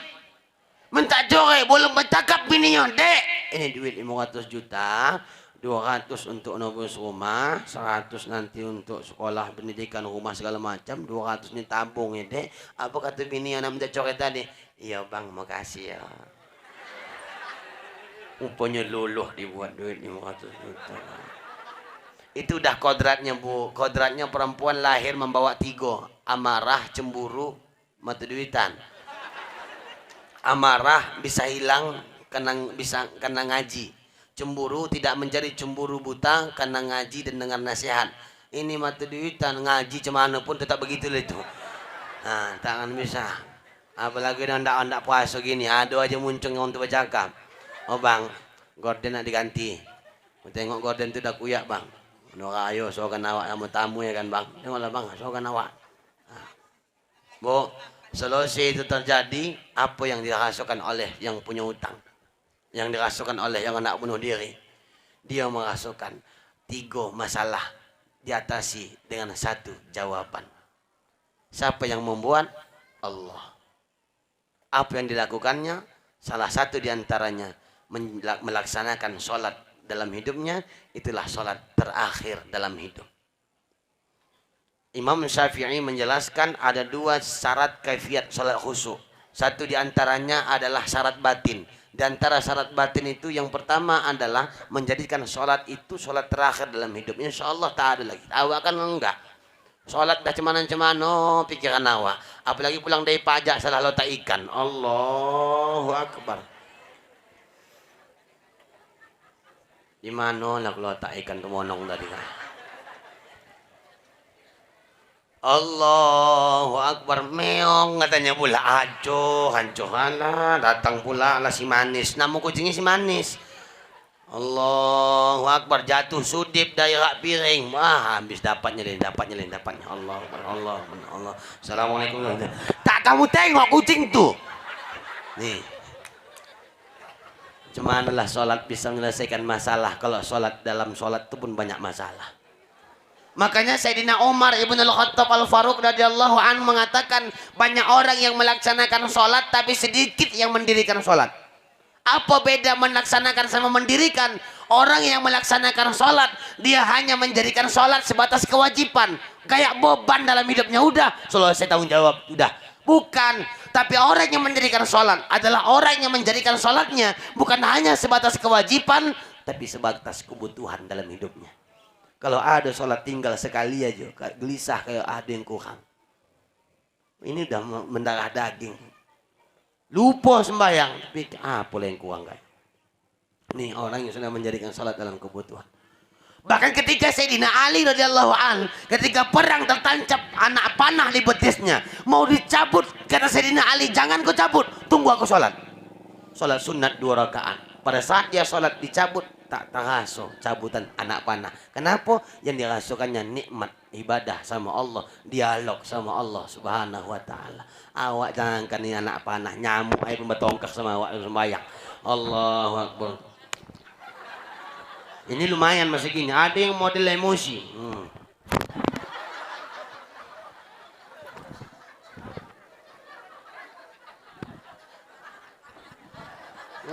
Minta jorek, belum bercakap bininya. Dek, ini duit 500 juta, 200 untuk nobus rumah, 100 nanti untuk sekolah, pendidikan rumah segala macam, 200 ini tabung ya dek. Apa kata bini yang nak minta jorek tadi? Iya bang, makasih ya. Rupanya luluh dibuat duit 500 juta. Itu udah kodratnya bu. Kodratnya perempuan lahir membawa 3. Amarah, cemburu, mata duitan. Amarah bisa hilang karena ngaji. Cemburu tidak menjadi cemburu buta karena ngaji dan dengar nasihat. Ini mata duitan, ngaji cemana pun tetap begitu lah itu. Nah, tangan bisa. Apalagi anda puasa gini, ada aja muncul yang untuk bercakap. Oh bang, gorden nak diganti. Tengok gorden tu dah kuyak bang. Nora ayo sokan awak sama tamu ya kan bang. Tengoklah bang, sokan awak. Bu, selesai itu terjadi, apa yang dirasakan oleh yang punya hutang, yang dirasakan oleh yang nak bunuh diri, dia merasakan 3 masalah diatasi dengan 1 jawaban. Siapa yang membuat? Allah. Apa yang dilakukannya? Salah satu diantaranya melaksanakan sholat dalam hidupnya, itulah sholat terakhir dalam hidup. Imam Syafi'i menjelaskan ada 2 syarat kaifiat sholat khusyuk. Satu diantaranya adalah syarat batin. Di antara syarat batin itu yang pertama adalah menjadikan sholat itu sholat terakhir dalam hidup. Insya Allah tak ada lagi. Awak kan enggak. Sholat dah cemana-cemana pikiran awak. Apalagi pulang dari pajak salah letak ikan. Allahu Akbar. Di mana nak letak ikan kemonong tadi kan? Allahu Akbar, meong katanya pula. Aduh, hancur lah, datang pula lah si manis. Nama kucingnya si manis. Allahu Akbar, jatuh sudip dari rak piring. Wah, habis dapatnya. Allah, Allah. Assalamualaikum. Tak kamu tengok kucing tuh. Nih. Cumanalah sholat bisa menyelesaikan masalah. Kalau sholat dalam sholat itu pun banyak masalah. Makanya Sayyidina Umar ibn al-Khattab al-Faruq radhiyallahu anhu mengatakan banyak orang yang melaksanakan sholat tapi sedikit yang mendirikan sholat. Apa beda melaksanakan sama mendirikan? Orang yang melaksanakan sholat dia hanya menjadikan sholat sebatas kewajiban, kayak beban dalam hidupnya. Udah selesai tanggung jawab, udah. Bukan, tapi orang yang mendirikan sholat adalah orang yang menjadikan sholatnya bukan hanya sebatas kewajiban, tapi sebatas kebutuhan dalam hidupnya. Kalau ada sholat tinggal sekali aja, gelisah kayak ada yang kurang. Ini udah mendarah daging. Lupa sembahyang, tapi apa yang kurang kan? Nih orang yang sudah menjadikan sholat dalam kebutuhan. Bahkan ketika Sayyidina Ali radhiyallahu an, ketika perang tertancap anak panah di betisnya, mau dicabut, kata Sayyidina Ali, jangan kau cabut, tunggu aku sholat. Sholat sunat 2 rakaat. Pada saat dia sholat dicabut, tak terasa cabutan anak panah. Kenapa? Yang dirasakannya nikmat ibadah sama Allah, dialog sama Allah Subhanahu wa taala. Awak jangan kan ini anak panah, nyamuk aja pun bertongkak sama awak sembahyang. Allahu Akbar. Ini lumayan masih gini, ada yang model emosi.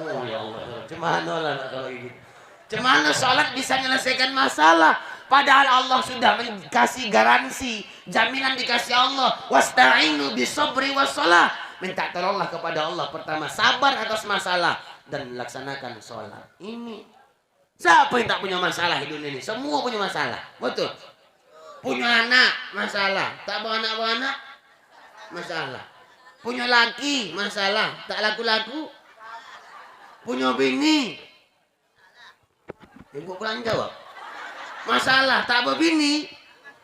Oh ya Allah, gimana lah kalau ini? Gimana sholat bisa menyelesaikan masalah? Padahal Allah sudah kasih garansi, jaminan dikasih Allah. Wasta'inu bisobri wassalah. Minta tolonglah kepada Allah. Pertama, sabar atas masalah dan laksanakan sholat. Ini siapa yang tak punya masalah hidup ini? Semua punya masalah, betul. Punya anak, masalah. Tak bawa anak, masalah. Punya laki, masalah. Tak laku-laku. Punya bini, ibu pulang jawab. Masalah, tak berbini.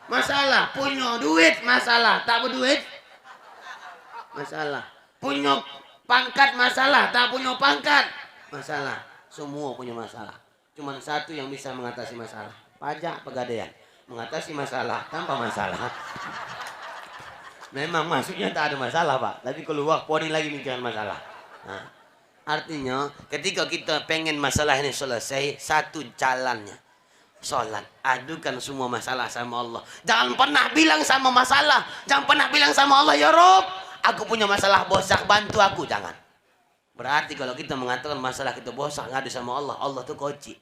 Masalah, punya duit. Masalah, tak berduit. Masalah, punya pangkat. Masalah, tak punya pangkat. Masalah, semua punya masalah. Cuman satu yang bisa mengatasi masalah. Pajak Pegadaian mengatasi masalah tanpa masalah. Memang maksudnya tak ada masalah Pak, tapi keluar poni lagi mikirin masalah. Nah, artinya ketika kita pengen masalah ini selesai, satu jalannya sholat. Adukan semua masalah sama Allah. Jangan pernah bilang sama masalah, jangan pernah bilang sama Allah, ya Rob, aku punya masalah bosak, bantu aku. Jangan. Berarti kalau kita mengatakan masalah kita bosak, ngadu sama Allah, Allah tuh koci.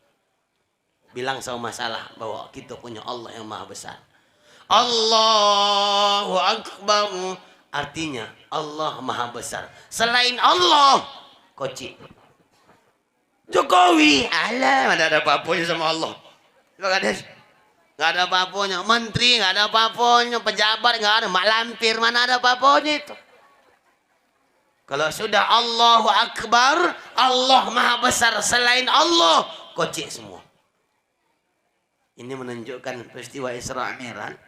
Bilang sama masalah bahwa kita punya Allah yang maha besar. Allahu Akbar, artinya Allah maha besar. Selain Allah, koci. Jokowi, alah, mana ada apa-apanya sama Allah. Gak ada apa-apanya. Menteri gak ada apa-apanya. Pejabat gak ada. Mak lampir mana ada apa-apanya itu. Kalau sudah Allahu Akbar, Allah maha besar. Selain Allah, koci semua. Ini menunjukkan peristiwa Isra Mi'raj,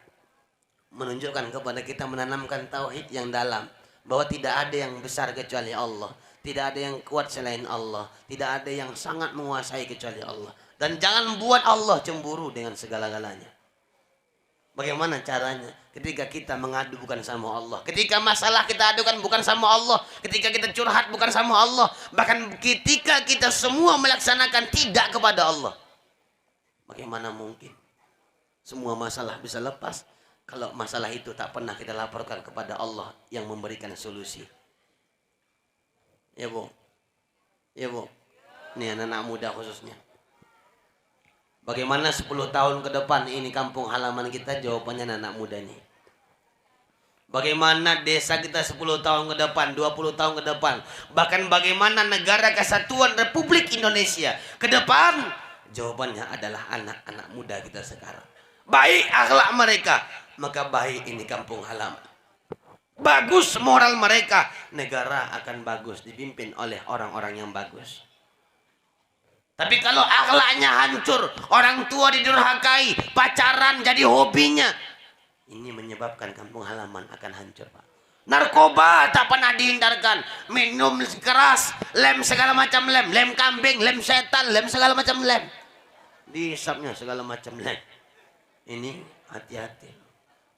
menunjukkan kepada kita menanamkan tauhid yang dalam, bahwa tidak ada yang besar kecuali Allah, tidak ada yang kuat selain Allah, tidak ada yang sangat menguasai kecuali Allah. Dan jangan buat Allah cemburu dengan segala-galanya. Bagaimana caranya? Ketika kita mengadu bukan sama Allah, ketika masalah kita adukan bukan sama Allah, ketika kita curhat bukan sama Allah, bahkan ketika kita semua melaksanakan tidak kepada Allah. Bagaimana mungkin semua masalah bisa lepas kalau masalah itu tak pernah kita laporkan kepada Allah yang memberikan solusi? Ya Bu, ya Bu, ini anak-anak muda khususnya. Bagaimana 10 tahun ke depan ini kampung halaman kita? Jawabannya anak muda ini. Bagaimana desa kita 10 tahun ke depan, 20 tahun ke depan, bahkan bagaimana negara kesatuan Republik Indonesia ke depan? Jawabannya adalah anak-anak muda kita sekarang. Baik akhlak mereka, maka baik ini kampung halaman. Bagus moral mereka, negara akan bagus, dipimpin oleh orang-orang yang bagus. Tapi kalau akhlaknya hancur, orang tua didurhakai, pacaran jadi hobinya, ini menyebabkan kampung halaman akan hancur Pak. Narkoba tak pernah dihindarkan, minum keras, lem segala macam lem, lem kambing, lem setan, lem segala macam lem, dihisapnya segala macam lem. Ini hati-hati,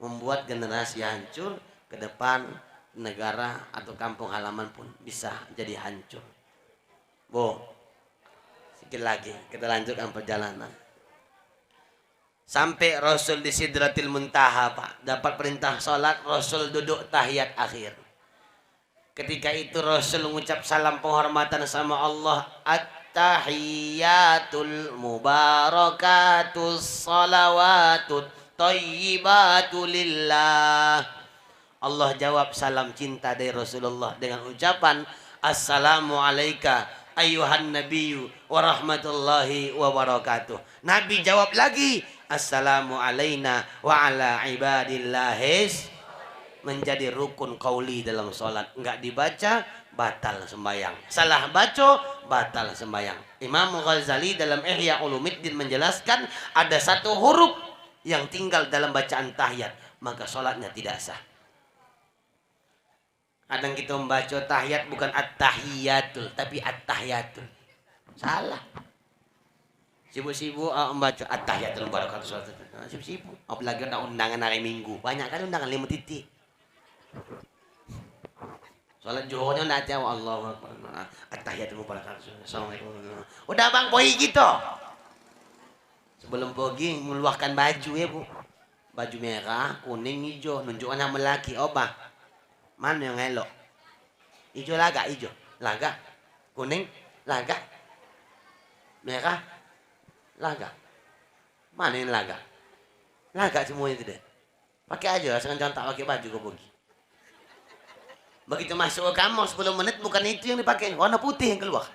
membuat generasi hancur, ke depan negara atau kampung halaman pun bisa jadi hancur. Bu, sedikit lagi kita lanjutkan perjalanan. Sampai Rasul di Sidratil Muntaha Pak, dapat perintah sholat, Rasul duduk tahiyat akhir. Ketika itu Rasul mengucap salam penghormatan sama Allah, at-tahiyatul mubarakatus salawatut thayyibatu lillah. Allah jawab salam cinta dari Rasulullah dengan ucapan assalamu alayka ayyuhan nabiyyu wa rahmatullahi wa barakatuh. Nabi jawab lagi assalamu alayna wa ala ibadillahis. Menjadi rukun qauli dalam sholat. Enggak dibaca batal sembahyang, salah baca batal sembahyang. Imam Ghazali dalam Ihya Ulumuddin menjelaskan ada satu huruf yang tinggal dalam bacaan tahiyat, maka sholatnya tidak sah. Kadang kita membaca tahiyat bukan at-tahiyatul, tapi at-tahiyatul. Salah. Sibuk-sibuk membaca at-tahiyatul barakatuh salat. Sibuk-sibuk. Apalagi ada undangan hari Minggu. Banyak kali undangan 5 titik. Salat zuhurnya nanti Allah at-tahiyatul barakatuh. Assalamualaikum. Udah bang poi gitu. Sebelum pergi meluahkan baju ya bu. Baju merah, kuning, hijau. Nunjukkan sama laki. Oh bang. Mana yang elok? Hijau laga, hijau. Laga. Kuning, laga. Merah, laga. Mana yang laga? Laga semuanya tidak. Pakai aja, jangan tak pakai baju kau pergi. Begitu masuk ke kamar 10 menit bukan itu yang dipakai, warna putih yang keluar.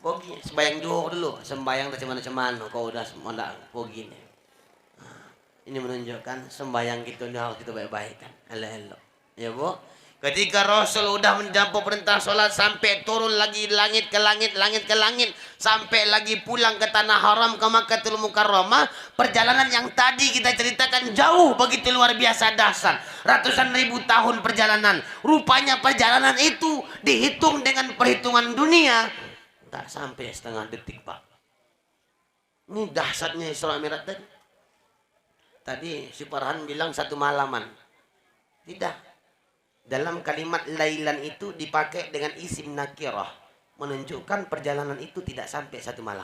Pergi, sembayang zuhur dulu, sembayang dari mana-mana kau udah semua pergi nih. Ini menunjukkan sembayang kita ini harus kita baik-baik kan. Elok-elok. Ya bu. Ketika Rasul udah menjampu perintah sholat sampai turun lagi langit ke langit, langit ke langit, sampai lagi pulang ke tanah haram ke Makkahul Mukarramah, perjalanan yang tadi kita ceritakan jauh begitu luar biasa dahsyat, ratusan ribu tahun perjalanan. Rupanya perjalanan itu dihitung dengan perhitungan dunia tak sampai setengah detik pak. Ini dahsyatnya Isra Mi'raj tadi. Tadi si Farhan bilang 1 malaman. Tidak. Dalam kalimat lailan itu dipakai dengan isim nakirah, menunjukkan perjalanan itu tidak sampai 1 malam.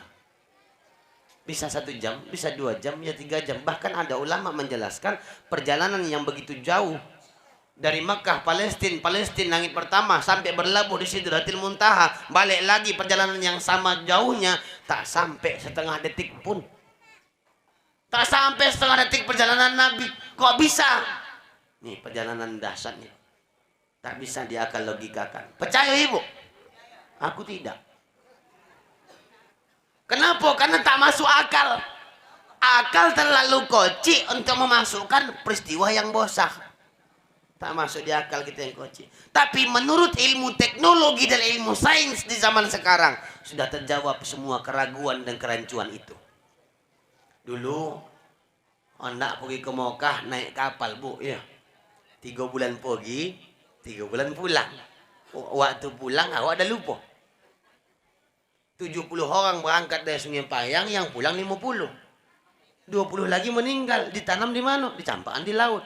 Bisa 1 jam, bisa 2 jam, ya 3 jam. Bahkan ada ulama menjelaskan perjalanan yang begitu jauh dari Makkah, Palestina langit pertama sampai berlabuh di Sidratil Muntaha, balik lagi perjalanan yang sama jauhnya tak sampai setengah detik pun. Tak sampai setengah detik perjalanan Nabi. Kok bisa? Nih perjalanan dahsyatnya. Tak bisa diakal logikakan. Percaya ibu? Aku tidak. Kenapa? Karena tak masuk akal. Akal terlalu kocik untuk memasukkan peristiwa yang bosak. Tak masuk di akal kita yang kocik. Tapi menurut ilmu teknologi dan ilmu sains di zaman sekarang, sudah terjawab semua keraguan dan kerancuan itu. Dulu, anak pergi ke Mekah naik kapal bu, ya. 3 bulan pergi, 3 bulan pulang. Waktu pulang awak dah lupa. 70 orang berangkat dari Sungai Payang, yang pulang 50. 20 lagi meninggal. Ditanam di mana? Dicampakkan di laut.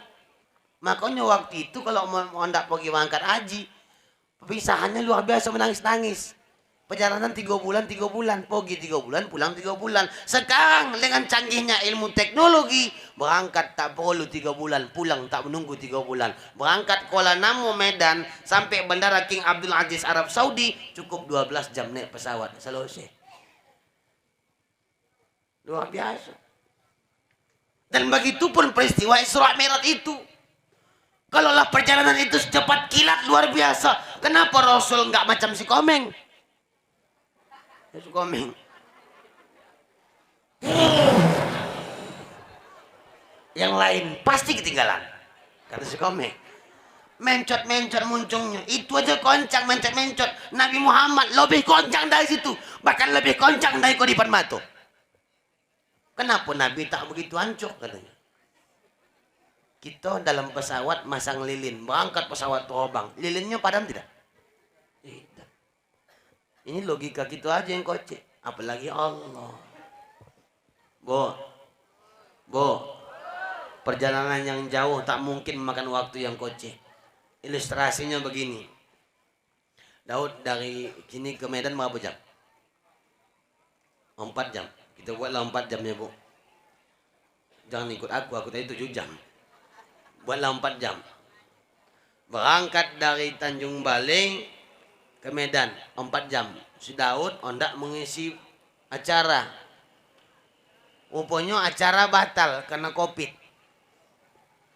Makanya waktu itu kalau mau hendak pergi berangkat haji, perpisahannya luar biasa, menangis-nangis. Perjalanan 3 bulan, pergi 3 bulan, pulang 3 bulan. Sekarang dengan canggihnya ilmu teknologi, berangkat tak perlu 3 bulan, pulang tak menunggu 3 bulan. Berangkat Kuala Namu Medan sampai Bandara King Abdul Aziz Arab Saudi cukup 12 jam naik pesawat. Selesai. Luar biasa. Dan begitu pun peristiwa Isra Mi'raj itu. Kalaulah perjalanan itu secepat kilat luar biasa, kenapa Rasul nggak macam si Komeng? Komeng. Yang lain pasti ketinggalan. Kata si Komeng. Mencot-mencot muncungnya. Itu aja koncang mencot-mencot. Nabi Muhammad lebih koncang dari situ. Bahkan lebih koncang dari Kodipan Matu. Kenapa Nabi tak begitu hancur katanya? Kita dalam pesawat masang lilin. Berangkat pesawat terbang. Lilinnya padam tidak? Tidak. Ini logika kita aja yang kocek. Apalagi Allah. Bu. Perjalanan yang jauh tak mungkin memakan waktu yang kocek. Ilustrasinya begini. Daud dari sini ke Medan berapa jam? 4 jam. Kita buatlah 4 jam ya bu. Jangan ikut aku tadi 7 jam. Buatlah 4 jam. Berangkat dari Tanjung Balai ke Medan 4 jam. Si Daud hendak mengisi acara. Rupanya acara batal karena Covid.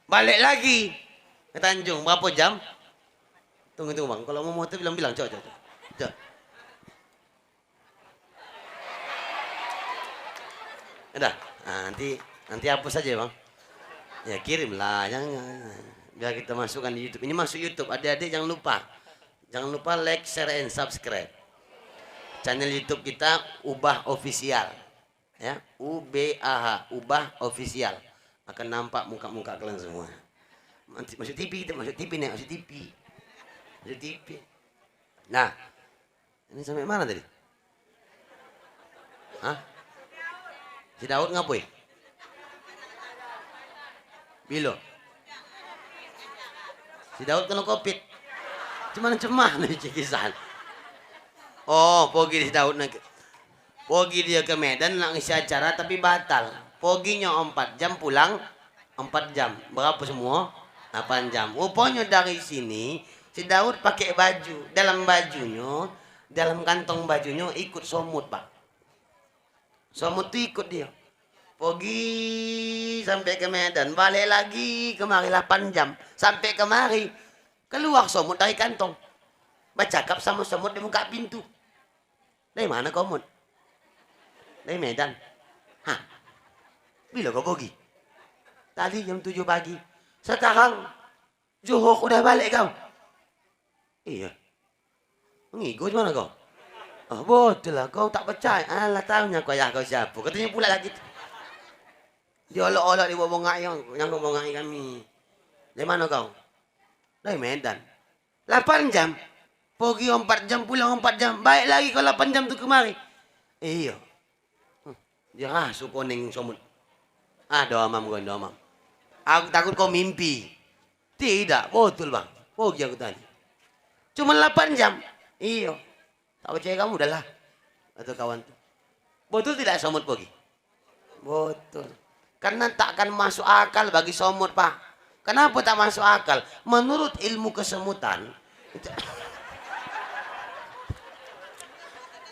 Balik lagi ke Tanjung berapa jam? Tunggu bang. Kalau mau motor bilang coba. Udah. Nah, nanti hapus saja bang. Ya kirimlah, jangan. Biar kita masukkan di YouTube. Ini masuk YouTube. Adik-adik jangan lupa like, share, and subscribe. Channel YouTube kita Ubah Official. Ya, UBAH, Ubah Official. Akan nampak muka-muka kalian semua. Masuk TV kita, masuk TV. Nah, ini sampai mana tadi? Hah? Si Daud ngapain? Bilo. Si Daud kena covid. Cuman nih cikisan. Oh, pergi si Daud nak. Pergi dia ke Medan nak ngisi acara tapi batal. Poginya 4 jam pulang 4 jam. Berapa semua? 8 jam. Rupanya dari sini si Daud pakai baju. Dalam bajunya, dalam kantong bajunya ikut somut, Pak. Somut itu ikut dia. Pergi sampai ke Medan, balik lagi kemari 8 jam. Sampai kemari keluar somut dari kantong. Bercakap sama somut di muka pintu. Dari mana kau, Mut? Dari Medan. Hah? Bila kau pergi? Tadi jam 7 pagi. Sekarang Johor udah balik kau. Iya. Ngikut mana kau? Oh, betul lah, kau tak percaya. Alah, tahunya kau ya kau siapa. Katanya pula lagi. Dia olok-olok di bawah bongai yang bongai kami. Dari mana kau? Dari Medan. 8 jam. Pergi 4 jam, pulang 4 jam. Baik lagi kau 8 jam tu kemari. Iya. Dia rasu kuning somut. Doamam kau, doamam. Aku takut kau mimpi. Tidak, betul bang. Pergi aku tadi. Cuma 8 jam. Iya. Tak percaya kamu udahlah. Atau kawan tu. Betul tidak somut pergi? Betul. Karena tak akan masuk akal bagi somut, Pak. Kenapa tak masuk akal? Menurut ilmu kesemutan.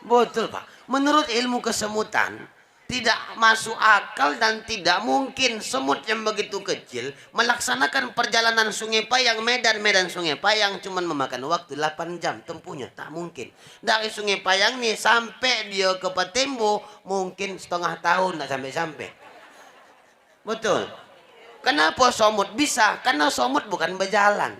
Betul, Pak. Menurut ilmu kesemutan, tidak masuk akal dan tidak mungkin semut yang begitu kecil melaksanakan perjalanan Sungai Payang Medan Sungai Payang cuma memakan waktu 8 jam tempuhnya. Tak mungkin. Dari Sungai Payang nih sampai dia ke Patembo mungkin setengah tahun tak sampai-sampai. Betul. Kenapa somut bisa? Karena somut bukan berjalan,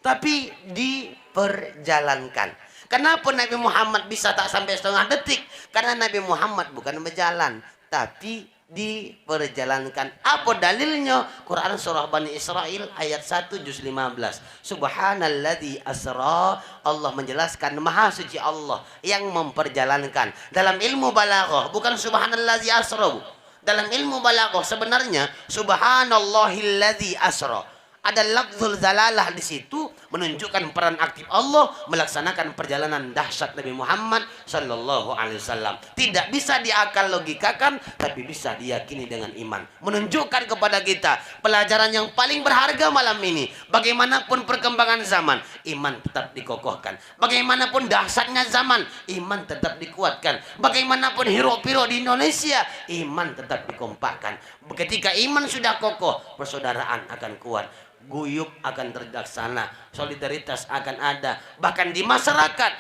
tapi diperjalankan. Kenapa Nabi Muhammad bisa tak sampai setengah detik? Karena Nabi Muhammad bukan berjalan, tapi diperjalankan. Apa dalilnya? Quran surah Bani Israel ayat 1 juz 15. Subhanalladzi asra, Allah menjelaskan maha suci Allah yang memperjalankan. Dalam ilmu balaghah bukan subhanalladzi asra. Dalam ilmu balaghah sebenarnya subhanallahilladzi asra. Ada lafzul zalalah di situ menunjukkan peran aktif Allah melaksanakan perjalanan dahsyat Nabi Muhammad sallallahu alaihi wasallam. Tidak bisa diakal logikakan tapi bisa diyakini dengan iman. Menunjukkan kepada kita pelajaran yang paling berharga malam ini. Bagaimanapun perkembangan zaman, iman tetap dikokohkan. Bagaimanapun dahsyatnya zaman, iman tetap dikuatkan. Bagaimanapun hiruk-pikuk di Indonesia, iman tetap dikompakkan. Ketika iman sudah kokoh, persaudaraan akan kuat. Guyup akan terlaksana, solidaritas akan ada, bahkan di masyarakat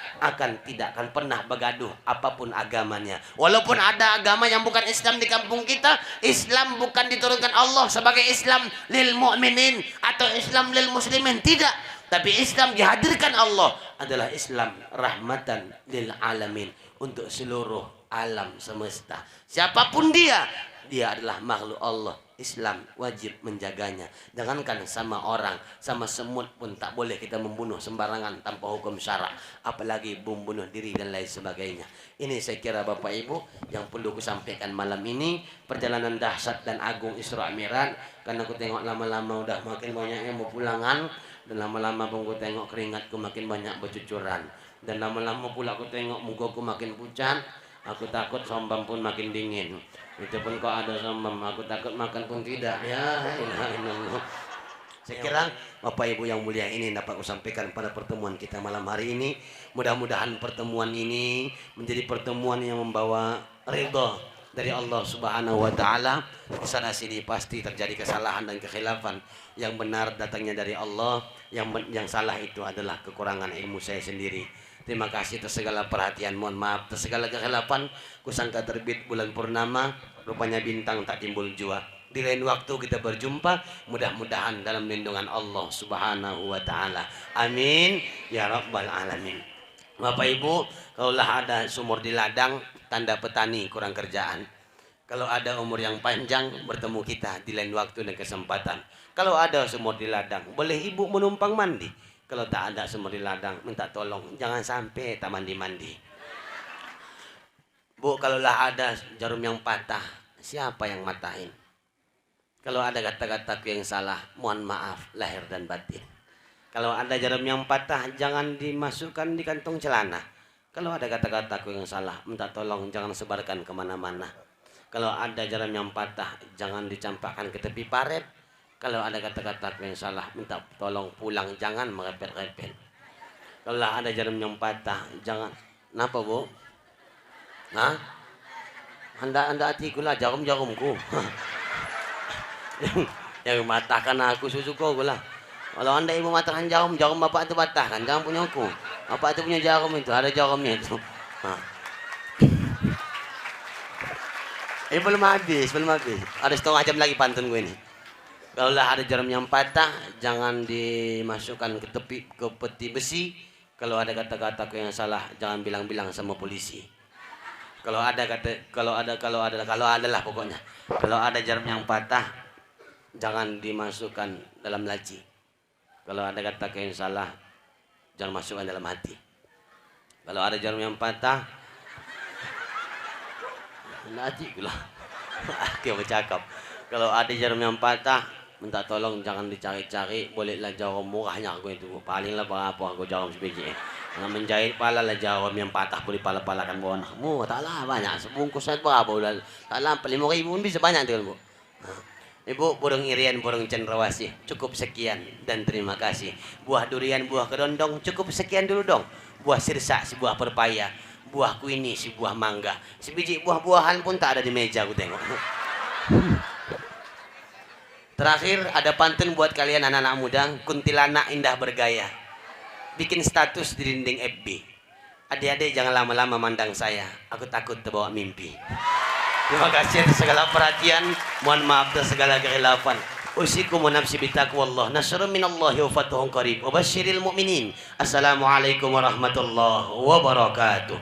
tidak akan pernah bergaduh apapun agamanya. Walaupun ada agama yang bukan Islam di kampung kita, Islam bukan diturunkan Allah sebagai Islam lil mu'minin atau Islam lil muslimin, tidak. Tapi Islam dihadirkan Allah adalah Islam rahmatan lil alamin, untuk seluruh alam semesta. Siapapun dia adalah makhluk Allah. Islam wajib menjaganya. Jangankan sama orang, sama semut pun tak boleh kita membunuh sembarangan tanpa hukum syarak, apalagi membunuh diri dan lain sebagainya. Ini saya kira Bapak Ibu yang perlu aku sampaikan malam ini. Perjalanan dahsyat dan agung Isra Mi'raj. Karena aku tengok lama-lama udah makin banyak yang mau pulangan, dan lama-lama pun aku tengok keringatku makin banyak bercucuran, dan lama-lama pula aku tengok mukaku makin pucat. Aku takut sombam pun makin dingin. Itu pun kok ada sombam, aku takut makan pun tidak. Ya, saya kira Bapak Ibu yang mulia ini dapat aku sampaikan pada pertemuan kita malam hari ini. Mudah-mudahan pertemuan ini menjadi pertemuan yang membawa ridha dari Allah Subhanahu wa taala. Di sana sini pasti terjadi kesalahan dan kekhilafan. Yang benar datangnya dari Allah, yang salah itu adalah kekurangan ilmu saya sendiri. Terima kasih atas segala perhatian, mohon maaf atas segala kekhilafan. Kusangka terbit bulan purnama, rupanya bintang tak timbul jua. Di lain waktu kita berjumpa, mudah-mudahan dalam lindungan Allah Subhanahu wa taala. Amin ya rabbal alamin. Bapak Ibu, kalaulah ada sumur di ladang, tanda petani kurang kerjaan. Kalau ada umur yang panjang, bertemu kita di lain waktu dan kesempatan. Kalau ada sumur di ladang, boleh ibu menumpang mandi. Kalau tak ada sumur di ladang, minta tolong jangan sampai tak mandi-mandi. Bu, kalaulah ada jarum yang patah, siapa yang matahin? Kalau ada kata-kataku yang salah, mohon maaf lahir dan batin. Kalau ada jarum yang patah, jangan dimasukkan di kantong celana. Kalau ada kata-kataku yang salah, minta tolong jangan sebarkan kemana-mana. Kalau ada jarum yang patah, jangan dicampakkan ke tepi paret. Kalau ada kata-kataku yang salah, minta tolong pulang, jangan merepet-repet. Kalau ada jarum yang patah, jangan. Kenapa, Bu? Hah? Anda hatiku lah, jarum-jarumku. Yang matahkan aku susuku aku lah. Kalau anda ibu matahkan jarum bapak itu patahkan, jangan punya aku. Bapak itu punya jarum itu, ada jarumnya itu. Belum habis. Ada setengah jam lagi pantun gue ini. Kalau ada jarum yang patah, jangan dimasukkan ke tepi ke peti besi. Kalau ada kata-kataku yang salah, jangan bilang-bilang sama polisi. Kalau ada lah pokoknya. Kalau ada jarum yang patah, jangan dimasukkan dalam laci. Kalau ada kata yang salah, jangan masukkan dalam hati. Kalau ada jarum yang patah, hati pula. Dia bercakap. Kalau ada jarum yang patah, minta tolong jangan dicari-cari. Bolehlah jarum murahnya aku itu. Palinglah berapa aku jarum sebiji. Kalau menjahit pala lah jarum yang patah boleh pala-palakan bawa anakmu. Taklah banyak. Sebungkus saya berapa udah. Taklah 5.000 pun bisa banyak tu, Bu. Ibu, burung irian, burung cendrawasih, cukup sekian dan terima kasih. Buah durian, buah kedondong, cukup sekian dulu dong. Buah sirsa, si buah pepaya, buah kuini, si buah mangga. Sebiji buah-buahan pun tak ada di meja, aku tengok. Terakhir, ada pantun buat kalian anak-anak muda, kuntilanak indah bergaya. Bikin status di dinding FB. Adik-adik jangan lama-lama mandang saya, aku takut terbawa mimpi. Terima kasih atas segala perhatian. Mohon maaf atas segala kekhilafan. Usikum wa nafsi bitaqwallah. Nasrun minallahi wa fatuhun qarib. Wa basyiril mu'minin. Assalamualaikum warahmatullahi wabarakatuh.